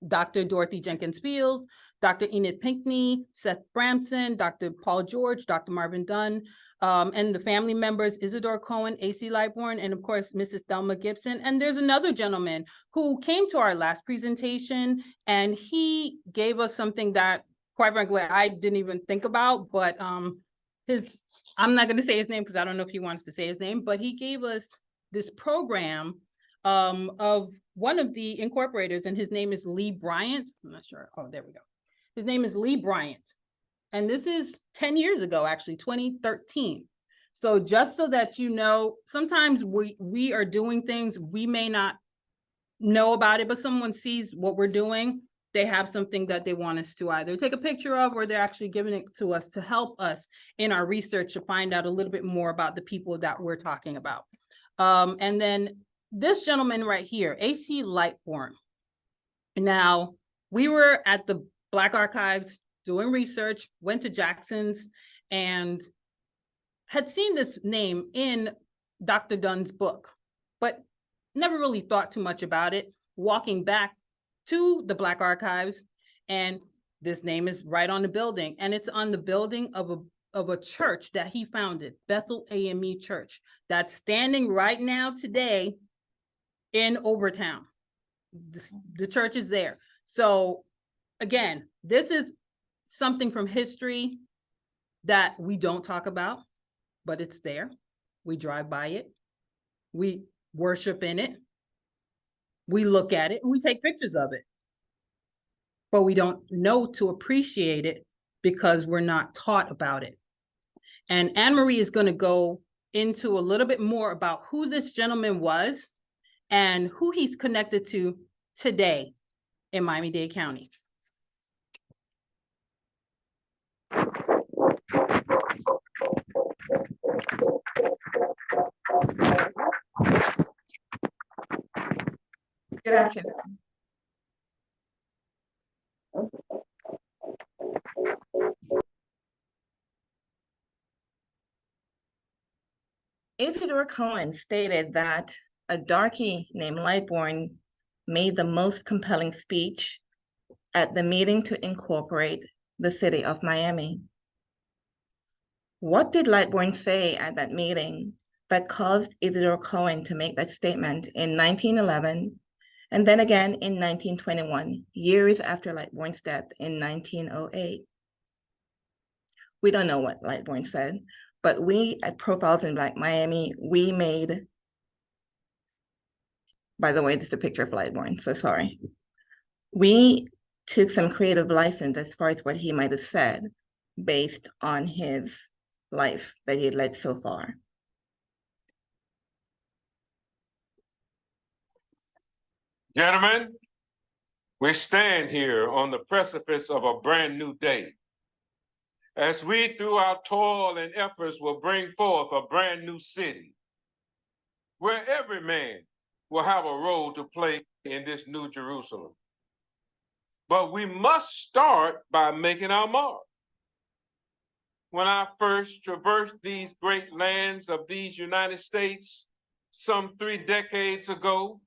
Dr. Dorothy Jenkins Fields, Dr. Enid Pinkney, Seth Bramson, Dr. Paul George, Dr. Marvin Dunn, and the family members, Isidore Cohen, A.C. Lightbourne, and of course, Mrs. Thelma Gibson. And there's another gentleman who came to our last presentation, and he gave us something that, quite frankly, I didn't even think about, but I'm not going to say his name because I don't know if he wants to say his name, but he gave us this program of one of the incorporators, and his name is Lee Bryant. I'm not sure. Oh, there we go. His name is Lee Bryant. And this is 10 years ago, actually, 2013. So just so that you know, sometimes we are doing things, we may not know about it, but someone sees what we're doing, they have something that they want us to either take a picture of, or they're actually giving it to us to help us in our research to find out a little bit more about the people that we're talking about. And then this gentleman right here, A.C. Lightbourne. Now, we were at the Black Archives doing research, went to Jackson's, and had seen this name in Dr. Dunn's book, but never really thought too much about it. Walking back to the Black Archives, and this name is right on the building, and it's on the building of a church that he founded, Bethel AME Church, that's standing right now today in Overtown. The church is there. So again, this is something from history that we don't talk about, but it's there. We drive by it. We worship in it. We look at it and we take pictures of it. But we don't know to appreciate it because we're not taught about it. And Anne-Marie is going to go into a little bit more about who this gentleman was and who he's connected to today. in Miami-Dade County.
Good afternoon. Isidore Cohen stated that a darky named Lightborn made the most compelling speech at the meeting to incorporate the city of Miami. What did Lightborn say at that meeting that caused Isidore Cohen to make that statement in 1911 and then again in 1921, years after Lightborn's death in 1908? We don't know what Lightborn said, but we at Profiles in Black Miami, we made, by the way, this is a picture of Lightborn, so sorry. We took some creative license as far as what he might have said based on his life that he had led so far.
Gentlemen, we stand here on the precipice of a brand new day. As we, through our toil and efforts, will bring forth a brand new city, where every man will have a role to play in this new Jerusalem. But we must start by making our mark. When I first traversed these great lands of these United States some 3 decades ago,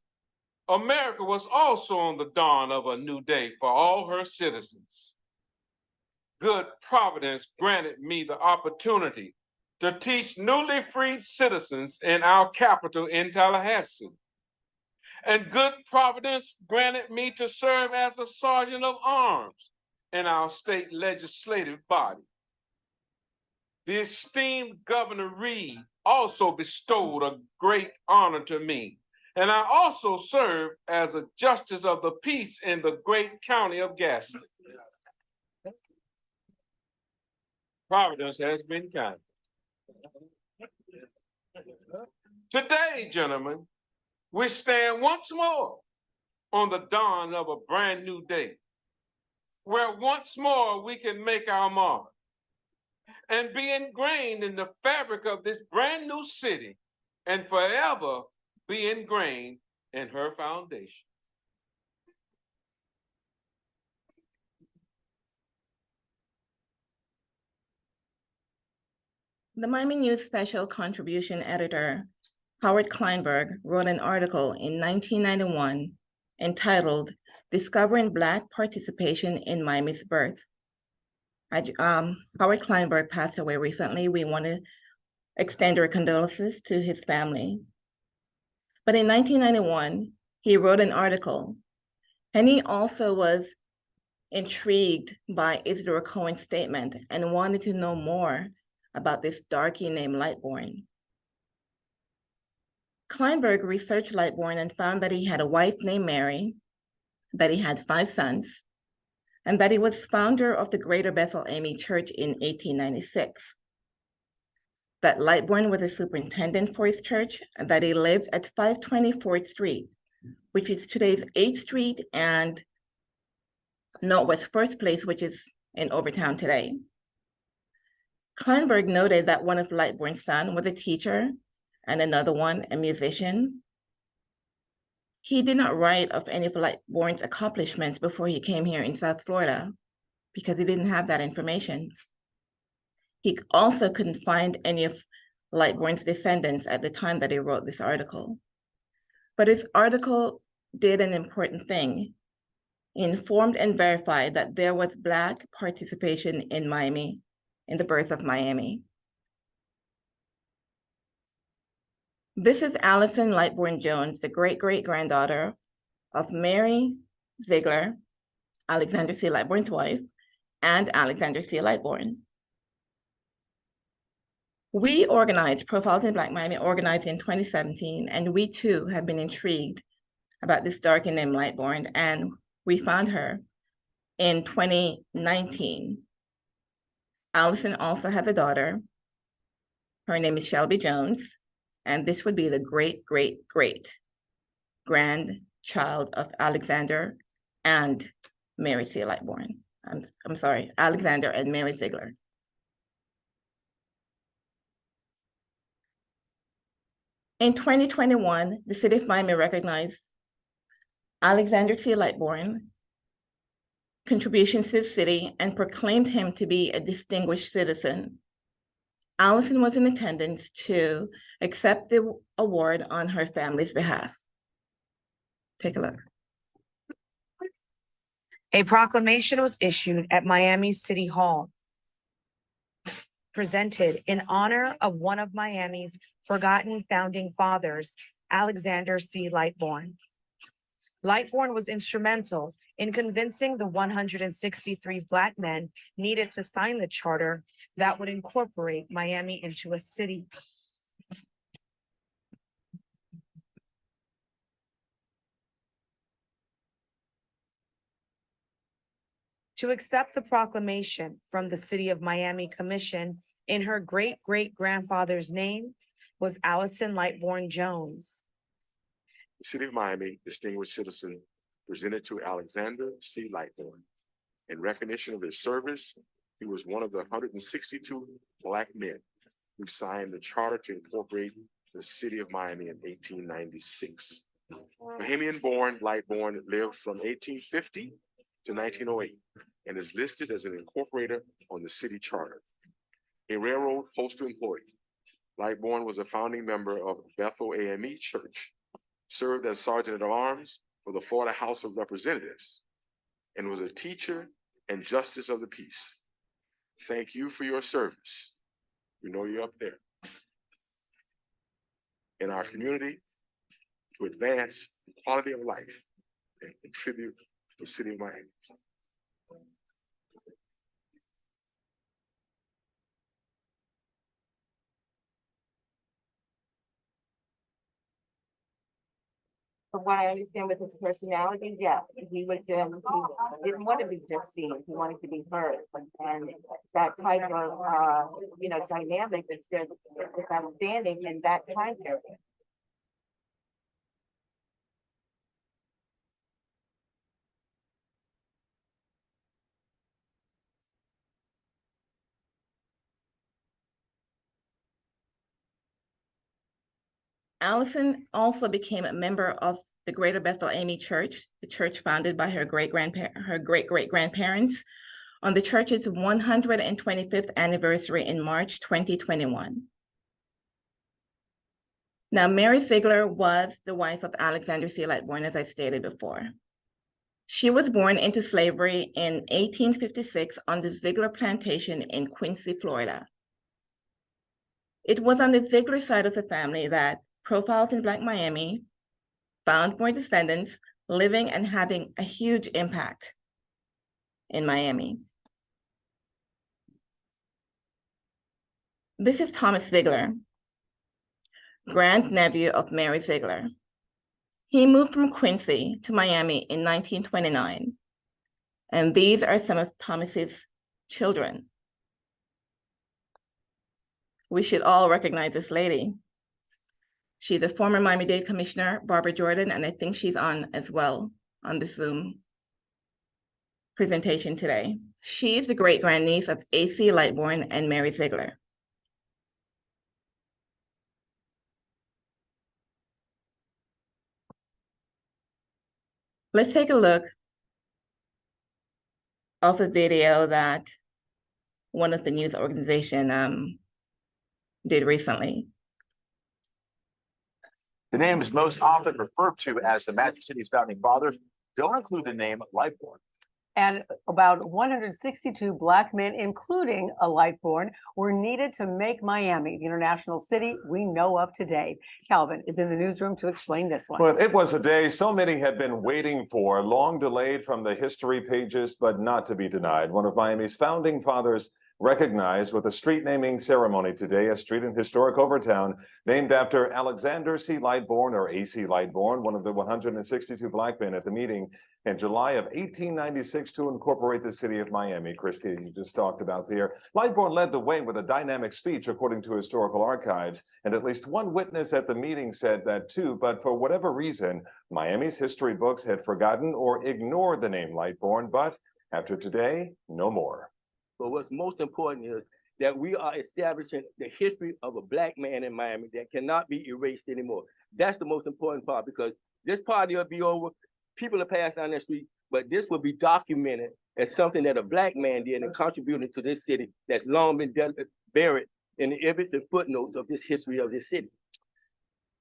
America was also on the dawn of a new day for all her citizens. Good providence granted me the opportunity to teach newly freed citizens in our capital in Tallahassee. And good providence granted me to serve as a sergeant of arms in our state legislative body. The esteemed Governor Reed also bestowed a great honor to me, and I also served as a justice of the peace in the great county of Gaston. Providence has been kind. Today, gentlemen, we stand once more on the dawn of a brand new day, where once more we can make our mark and be ingrained in the fabric of this brand new city and forever be ingrained in her foundation.
The Miami News Special Contribution Editor, Howard Kleinberg, wrote an article in 1991 entitled Discovering Black Participation in Miami's Birth. Howard Kleinberg passed away recently. We want to extend our condolences to his family. But in 1991, he wrote an article, and he also was intrigued by Isidore Cohen's statement and wanted to know more about this darky named Lightborn. Kleinberg researched Lightborn and found that he had a wife named Mary, that he had 5 sons, and that he was founder of the Greater Bethel AME Church in 1896. That Lightborn was a superintendent for his church, and that he lived at 520 4th Street, which is today's 8th Street and Northwest First Place, which is in Overtown today. Kleinberg noted that one of Lightborn's sons was a teacher and another one a musician. He did not write of any of Lightborn's accomplishments before he came here in South Florida because he didn't have that information. He also couldn't find any of Lightborn's descendants at the time that he wrote this article. But his article did an important thing. He informed and verified that there was Black participation in Miami, in the birth of Miami. This is Allison Lightborn Jones, the great-great-granddaughter of Mary Ziegler, Alexander C. Lightborn's wife, and Alexander C. Lightborn. We organized, Profiles in Black Miami organized in 2017, and we too have been intrigued about this darky named Lightborn, and we found her in 2019. Allison also has a daughter. Her name is Shelby Jones, and this would be the great-great-great grandchild of Alexander and Mary C. Lightbourne. I'm sorry, Alexander and Mary Ziegler. In 2021, the city of Miami recognized Alexander C. Lightbourne contributions to the city and proclaimed him to be a distinguished citizen. Allison was in attendance to accept the award on her family's behalf. Take a look.
A proclamation was issued at Miami City Hall, presented in honor of one of Miami's forgotten founding fathers, Alexander C. Lightbourne. Lightbourne was instrumental in convincing the 163 Black men needed to sign the charter that would incorporate Miami into a city. To accept the proclamation from the City of Miami Commission in her great-great-grandfather's name was Allison Lightbourne Jones.
The City of Miami Distinguished Citizen presented to Alexander C. Lightbourne. In recognition of his service, he was one of the 162 Black men who signed the charter to incorporate the City of Miami in 1896. Bahamian-born Lightbourne lived from 1850 to 1908 and is listed as an incorporator on the city charter. A railroad postal employee, Lightbourne was a founding member of Bethel AME Church, served as Sergeant at Arms for the Florida House of Representatives, and was a teacher and justice of the peace. Thank you for your service. We know you're up there in our community to advance the quality of life and contribute to the city of Miami.
From what I understand with his personality, yes, he was he didn't want to be just seen, he wanted to be heard. And that type of dynamic is just outstanding in that time period.
Allison also became a member of the Greater Bethel AME Church, the church founded by her great-great-grandparents on the church's 125th anniversary in March 2021. Now, Mary Ziegler was the wife of Alexander C. Lightbourne, as I stated before. She was born into slavery in 1856 on the Ziegler plantation in Quincy, Florida. It was on the Ziegler side of the family that Profiles in Black Miami found more descendants living and having a huge impact in Miami. This is Thomas Ziegler, grandnephew of Mary Ziegler. He moved from Quincy to Miami in 1929, and these are some of Thomas's children. We should all recognize this lady. She's a former Miami-Dade Commissioner, Barbara Jordan, and I think she's on as well on the Zoom presentation today. She is the great-grandniece of A.C. Lightbourne and Mary Ziegler. Let's take a look of a video that one of the news organizations did recently.
The names most often referred to as the Magic City's founding fathers don't include the name Lightbourne.
And about 162 Black men, including a Lightbourne, were needed to make Miami the international city we know of today. Calvin is in the newsroom to explain this one.
Well, it was a day so many had been waiting for, long delayed from the history pages, but not to be denied. One of Miami's founding fathers recognized with a street naming ceremony today, a street in historic Overtown named after Alexander C. Lightbourne, or A.C. Lightbourne, one of the 162 Black men at the meeting in July of 1896 to incorporate the city of Miami. Christy, you just talked about there. Lightbourne led the way with a dynamic speech, according to historical archives, and at least one witness at the meeting said that too, but for whatever reason, Miami's history books had forgotten or ignored the name Lightbourne, but after today, no more.
But what's most important is that we are establishing the history of a Black man in Miami that cannot be erased anymore. That's the most important part, because this party will be over, people will pass down the street, but this will be documented as something that a Black man did and contributed to this city that's long been buried in the ibits and footnotes of this history of this city.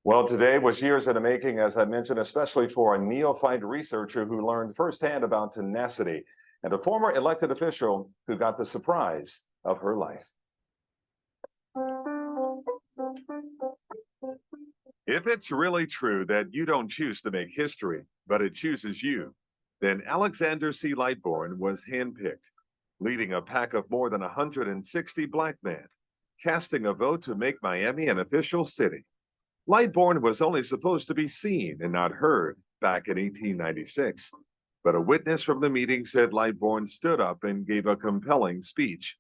Well, today was years in the making, as I mentioned, especially for a neophyte researcher who learned firsthand about tenacity, and a former elected official who got the surprise of her life. If it's really true that you don't choose to make history, but it chooses you, then Alexander C. Lightbourne was handpicked, leading a pack of more than 160 Black men, casting a vote to make Miami an official city. Lightbourne was only supposed to be seen and not heard back in 1896. But a witness from the meeting said Lightbourne stood up and gave a compelling speech.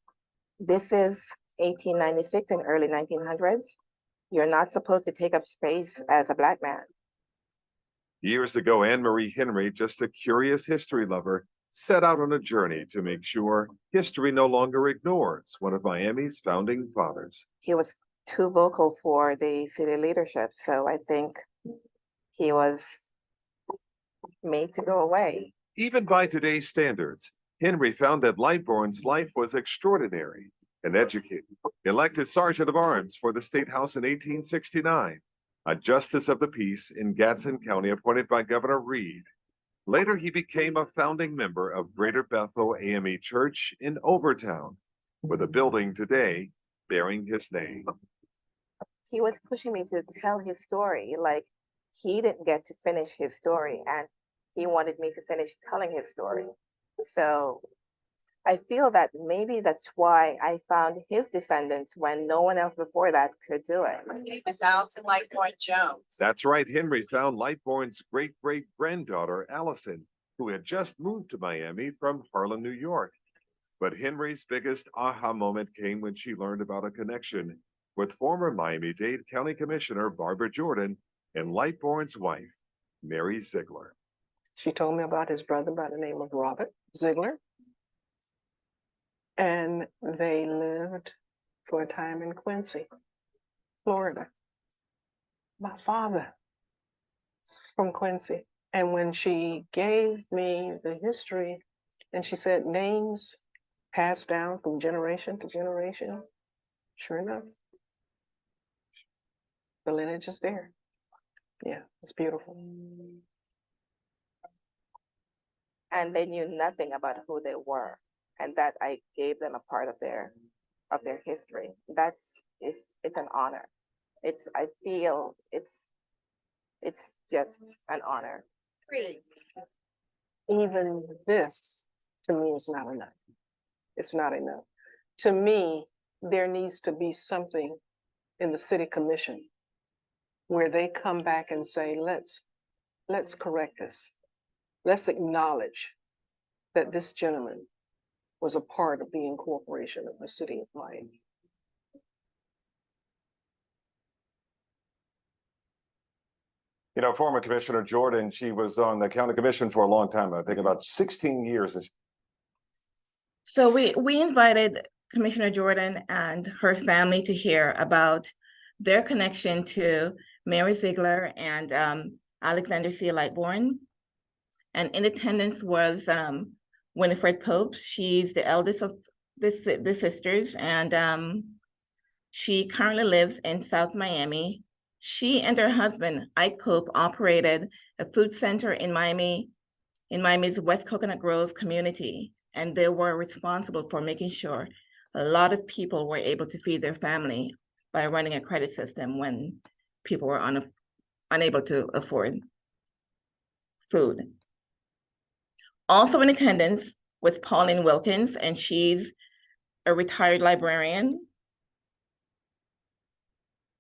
This is 1896 and early 1900s. You're not supposed to take up space as a Black man.
Years ago, Anne Marie Henry, just a curious history lover, set out on a journey to make sure history no longer ignores one of Miami's founding fathers.
He was too vocal for the city leadership, so I think he was made to go away.
Even by today's standards, Henry found that Lightbourne's life was extraordinary and educated. Elected Sergeant of Arms for the State House in 1869, a Justice of the Peace in Gadsden County appointed by Governor Reed. Later, he became a founding member of Greater Bethel AME Church in Overtown, with a building today bearing his name.
He was pushing me to tell his story, like he didn't get to finish his story, and he wanted me to finish telling his story. So I feel that maybe that's why I found his descendants when no one else before that could do it.
My name is Allison Lightbourne Jones.
That's right, Henry found Lightbourne's great-great-granddaughter, Allison, who had just moved to Miami from Harlem, New York. But Henry's biggest aha moment came when she learned about a connection with former Miami-Dade County Commissioner Barbara Jordan and Lightbourne's wife, Mary Ziegler.
She told me about his brother by the name of Robert Ziegler. And they lived for a time in Quincy, Florida. My father is from Quincy. And when she gave me the history, and she said names passed down from generation to generation, sure enough, the lineage is there. Yeah, it's beautiful.
And they knew nothing about who they were, and that I gave them a part of their history. It's an honor. I feel it's just an honor.
Even this, to me, is not enough. It's not enough. To me, there needs to be something in the city commission where they come back and say, let's correct this. Let's acknowledge that this gentleman was a part of the incorporation of the city of Miami.
You know, former Commissioner Jordan, she was on the county commission for a long time, I think about 16 years.
So we invited Commissioner Jordan and her family to hear about their connection to Mary Ziegler and Alexander C. Lightbourne. And in attendance was Winifred Pope. She's the eldest of the sisters, and she currently lives in South Miami. She and her husband, Ike Pope, operated a food center in Miami's West Coconut Grove community, and they were responsible for making sure a lot of people were able to feed their family by running a credit system when people were unable to afford food. Also in attendance was Pauline Wilkins, and she's a retired librarian.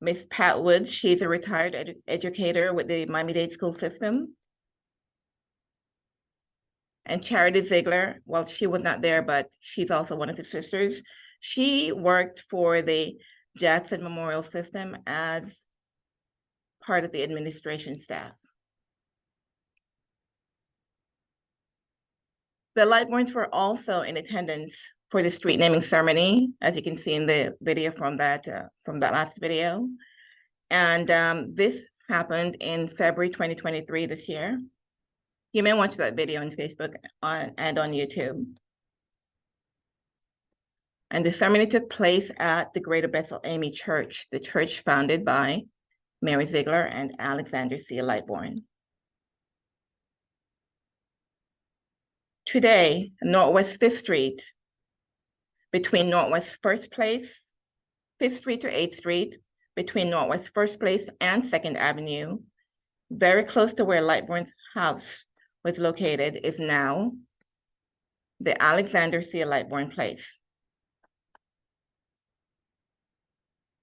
Miss Pat Wood, she's a retired educator with the Miami-Dade school system. And Charity Ziegler, well, she was not there, but she's also one of the sisters. She worked for the Jackson Memorial System as part of the administration staff. The Lightborns were also in attendance for the street naming ceremony, as you can see in the video from that last video. And this happened in February 2023 this year. You may watch that video on Facebook and on YouTube. And the ceremony took place at the Greater Bethel AME Church, the church founded by Mary Ziegler and Alexander C. Lightborn. Today, Northwest 5th Street, between Northwest 1st Place, 5th Street to 8th Street, between Northwest 1st Place and 2nd Avenue, very close to where Lightborn's house was located, is now the Alexander C. Lightborn Place.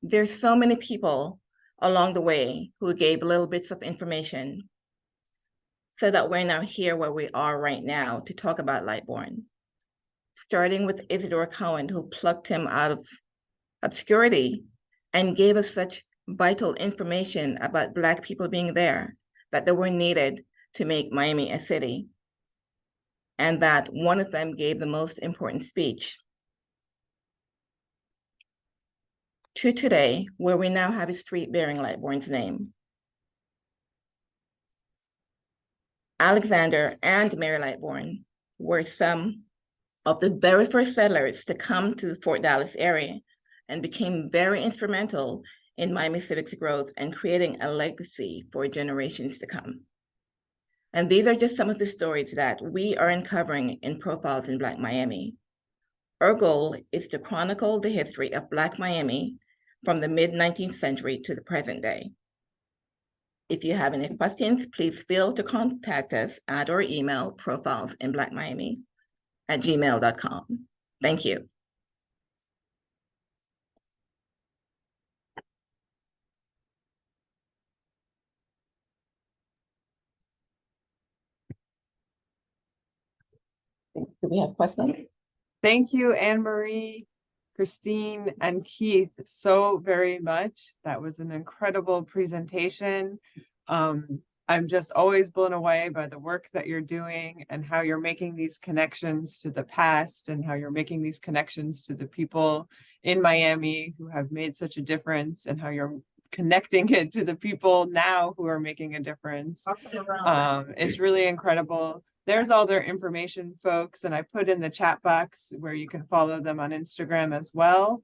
There's so many people along the way who gave little bits of information so that we're now here where we are right now to talk about Lightborn. Starting with Isidore Cohen, who plucked him out of obscurity and gave us such vital information about Black people being there, that they were needed to make Miami a city. And that one of them gave the most important speech. To today, where we now have a street bearing Lightborn's name. Alexander and Mary Lightborn were some of the very first settlers to come to the Fort Dallas area and became very instrumental in Miami Civic's growth and creating a legacy for generations to come. And these are just some of the stories that we are uncovering in Profiles in Black Miami. Our goal is to chronicle the history of Black Miami from the mid-19th century to the present day. If you have any questions, please feel to contact us at our email profilesinblackmiami@gmail.com. Thank you. Do we have questions?
Thank you, Anne Marie, Christine, and Keith so very much. That was an incredible presentation. I'm just always blown away by the work that you're doing and how you're making these connections to the past and how you're making these connections to the people in Miami who have made such a difference and how you're connecting it to the people now who are making a difference. It's really incredible. There's all their information, folks, and I put in the chat box where you can follow them on Instagram as well.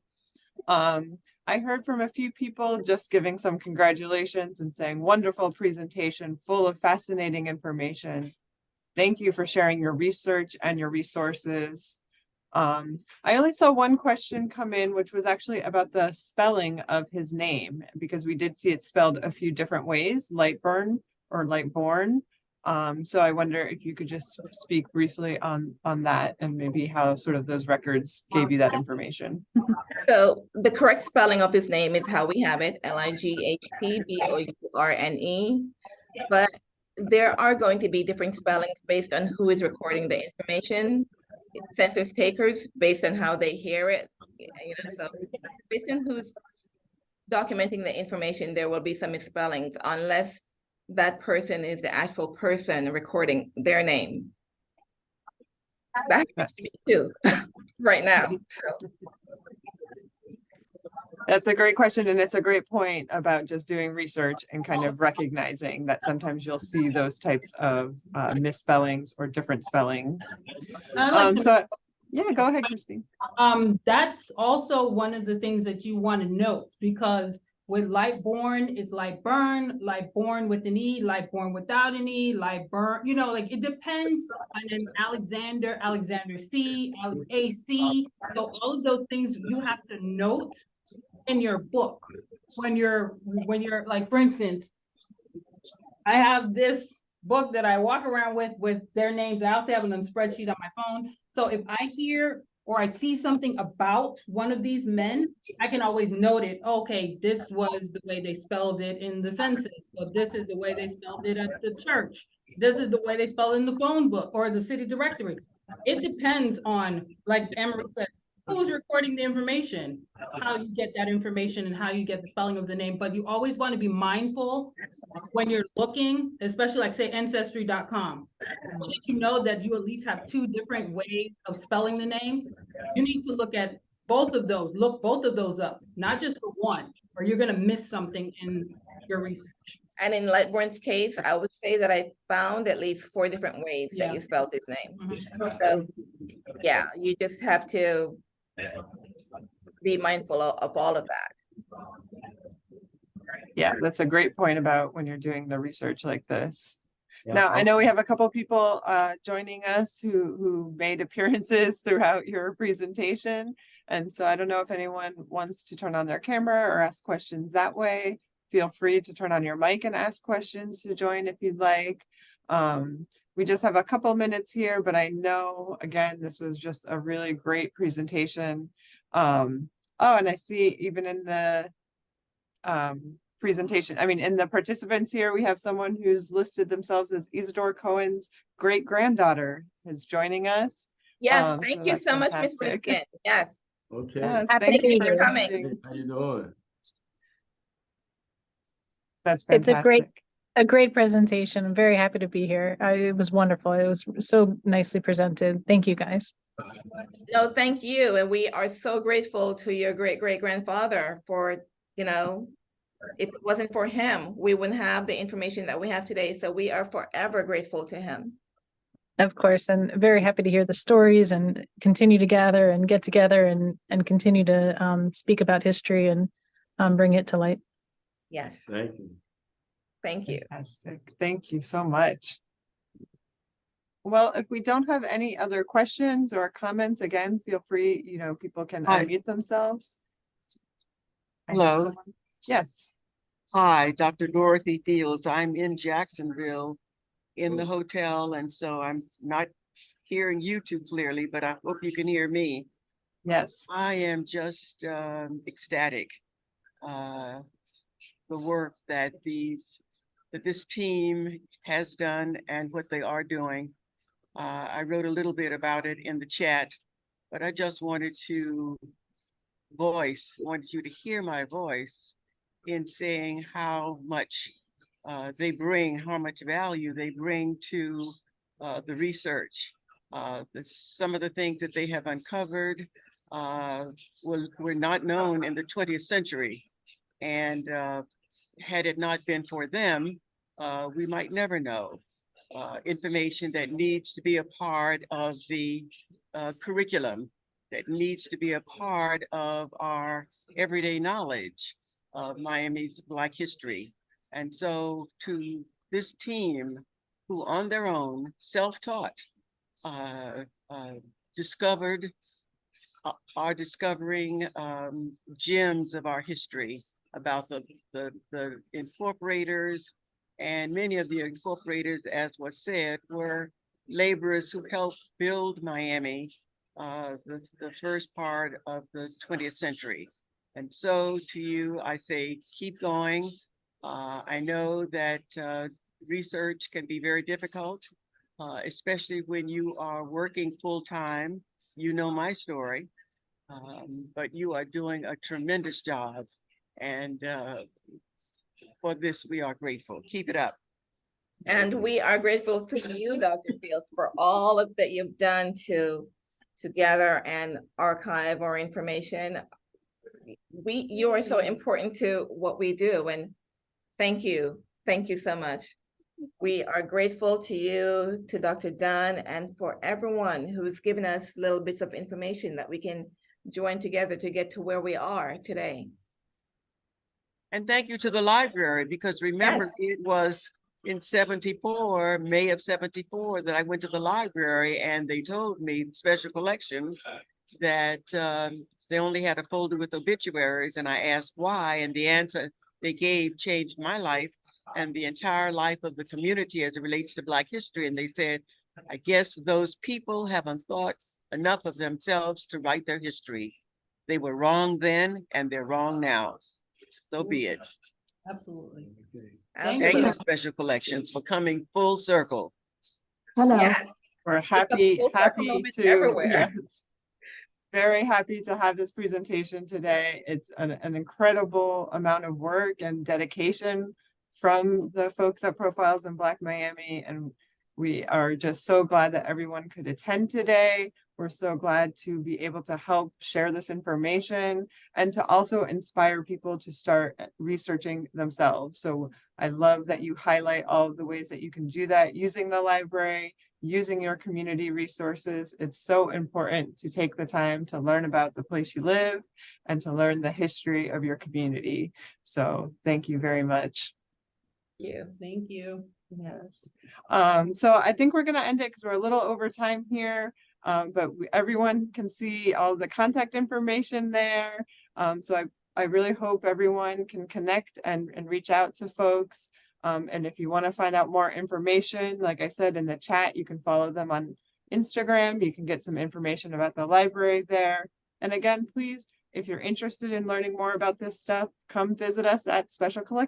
I heard from a few people just giving some congratulations and saying wonderful presentation, full of fascinating information. Thank you for sharing your research and your resources. I only saw one question come in, which was actually about the spelling of his name, because we did see it spelled a few different ways, Lightburn or Lightborn. So I wonder if you could just speak briefly on that and maybe how sort of those records gave you that information.
So the correct spelling of his name is how we have it, Lightbourne. But there are going to be different spellings based on who is recording the information. Census takers, based on how they hear it, so based on who's documenting the information, there will be some misspellings unless that person is the actual person recording their name. That happens to me too, right now. So.
That's a great question, and it's a great point about just doing research and kind of recognizing that sometimes you'll see those types of misspellings or different spellings. Yeah, go ahead, Christine.
That's also one of the things that you want to note, because with Lightborn, it's Lightburn, Lightborn with an E, Lightborn without an E, Lightburn, like it depends on an Alexander C, AC. So all of those things you have to note in your book when you're like, for instance, I have this book that I walk around with their names. I also have it on a spreadsheet on my phone. So if I hear or I see something about one of these men, I can always note it. Okay, this was the way they spelled it in the census, or this is the way they spelled it at the church. This is the way they spell it in the phone book or the city directory. It depends on, like Emery said, who's recording the information, how you get that information and how you get the spelling of the name. But you always want to be mindful when you're looking, especially like say ancestry.com, you know that you at least have two different ways of spelling the name. You need to look at both of those, look both of those up, not just the one, or you're gonna miss something in your research.
And in Lightborn's case, I would say that I found at least 4 different ways that you spelled his name. So yeah, you just have to be mindful of all of that.
Yeah, that's a great point about when you're doing the research like this. Now, I know we have a couple people joining us who made appearances throughout your presentation. And so I don't know if anyone wants to turn on their camera or ask questions that way. Feel free to turn on your mic and ask questions to join if you'd like. We just have a couple minutes here, but I know, again, this was just a really great presentation. Oh, and I see even in the presentation, I mean, in the participants here, we have someone who's listed themselves as Isidore Cohen's great-granddaughter is joining us.
Yes, thank you so much, Ms. Winston. Yes.
Okay.
Yes,
Thank you for coming.
Hey, how you doing?
That's
It's
fantastic.
a great presentation. I'm very happy to be here. It was wonderful. It was so nicely presented. Thank you, guys.
No, thank you. And we are so grateful to your great-great-grandfather for, you know, if it wasn't for him, we wouldn't have the information that we have today. So we are forever grateful to him.
Of course, and very happy to hear the stories and continue to gather and get together and continue to speak about history and bring it to light.
Yes.
Thank you.
Thank you.
Fantastic. Thank you so much. Well, if we don't have any other questions or comments, again, feel free, you know, people can
Hi.
unmute themselves.
Hello.
Yes.
Hi, Dr. Dorothy Fields. I'm in Jacksonville in the hotel, and so I'm not hearing you too clearly, but I hope you can hear me.
Yes.
I am just ecstatic. The work that this team has done and what they are doing. I wrote a little bit about it in the chat, but I just wanted you to hear my voice in saying how much they bring, how much value they bring to the research. Some of the things that they have uncovered were not known in the 20th century. And had it not been for them, we might never know information that needs to be a part of the curriculum, that needs to be a part of our everyday knowledge of Miami's Black history. And so to this team who on their own, self-taught, are discovering gems of our history about the incorporators, and many of the incorporators, as was said, were laborers who helped build Miami the first part of the 20th century. And so to you, I say, keep going. I know that research can be very difficult, especially when you are working full-time. You know my story, but you are doing a tremendous job. And for this, we are grateful. Keep it up.
And we are grateful to you, Dr. Fields, for all of that you've done to gather and archive our information. You are so important to what we do, and thank you so much. We are grateful to you, to Dr. Dunn, and for everyone who's given us little bits of information that we can join together to get to where we are today.
And thank you to the library, because remember, it was in '74, May of '74, that I went to the library and they told me, special collections, that they only had a folder with obituaries. And I asked why, and the answer they gave changed my life and the entire life of the community as it relates to Black history. And they said,
I guess those people haven't thought enough of themselves to write their history. They were wrong then and they're wrong now. So be it.
Absolutely.
Thank you, Special Collections, for coming full circle.
Hello.
Yes.
We're
It's a
happy
full circle moment
to,
everywhere.
yes. Very happy to have this presentation today. It's an incredible amount of work and dedication from the folks at Profiles in Black Miami. And we are just so glad that everyone could attend today. We're so glad to be able to help share this information and to also inspire people to start researching themselves. So I love that you highlight all of the ways that you can do that using the library, using your community resources. It's so important to take the time to learn about the place you live and to learn the history of your community. So thank you very much.
Thank you.
Yes. So I think we're going to end it because we're a little over time here. But everyone can see all the contact information there. So I really hope everyone can connect and reach out to folks. And if you want to find out more information, like I said in the chat, you can follow them on Instagram. You can get some information about the library there. And again, please, if you're interested in learning more about this stuff, come visit us at Special Collections.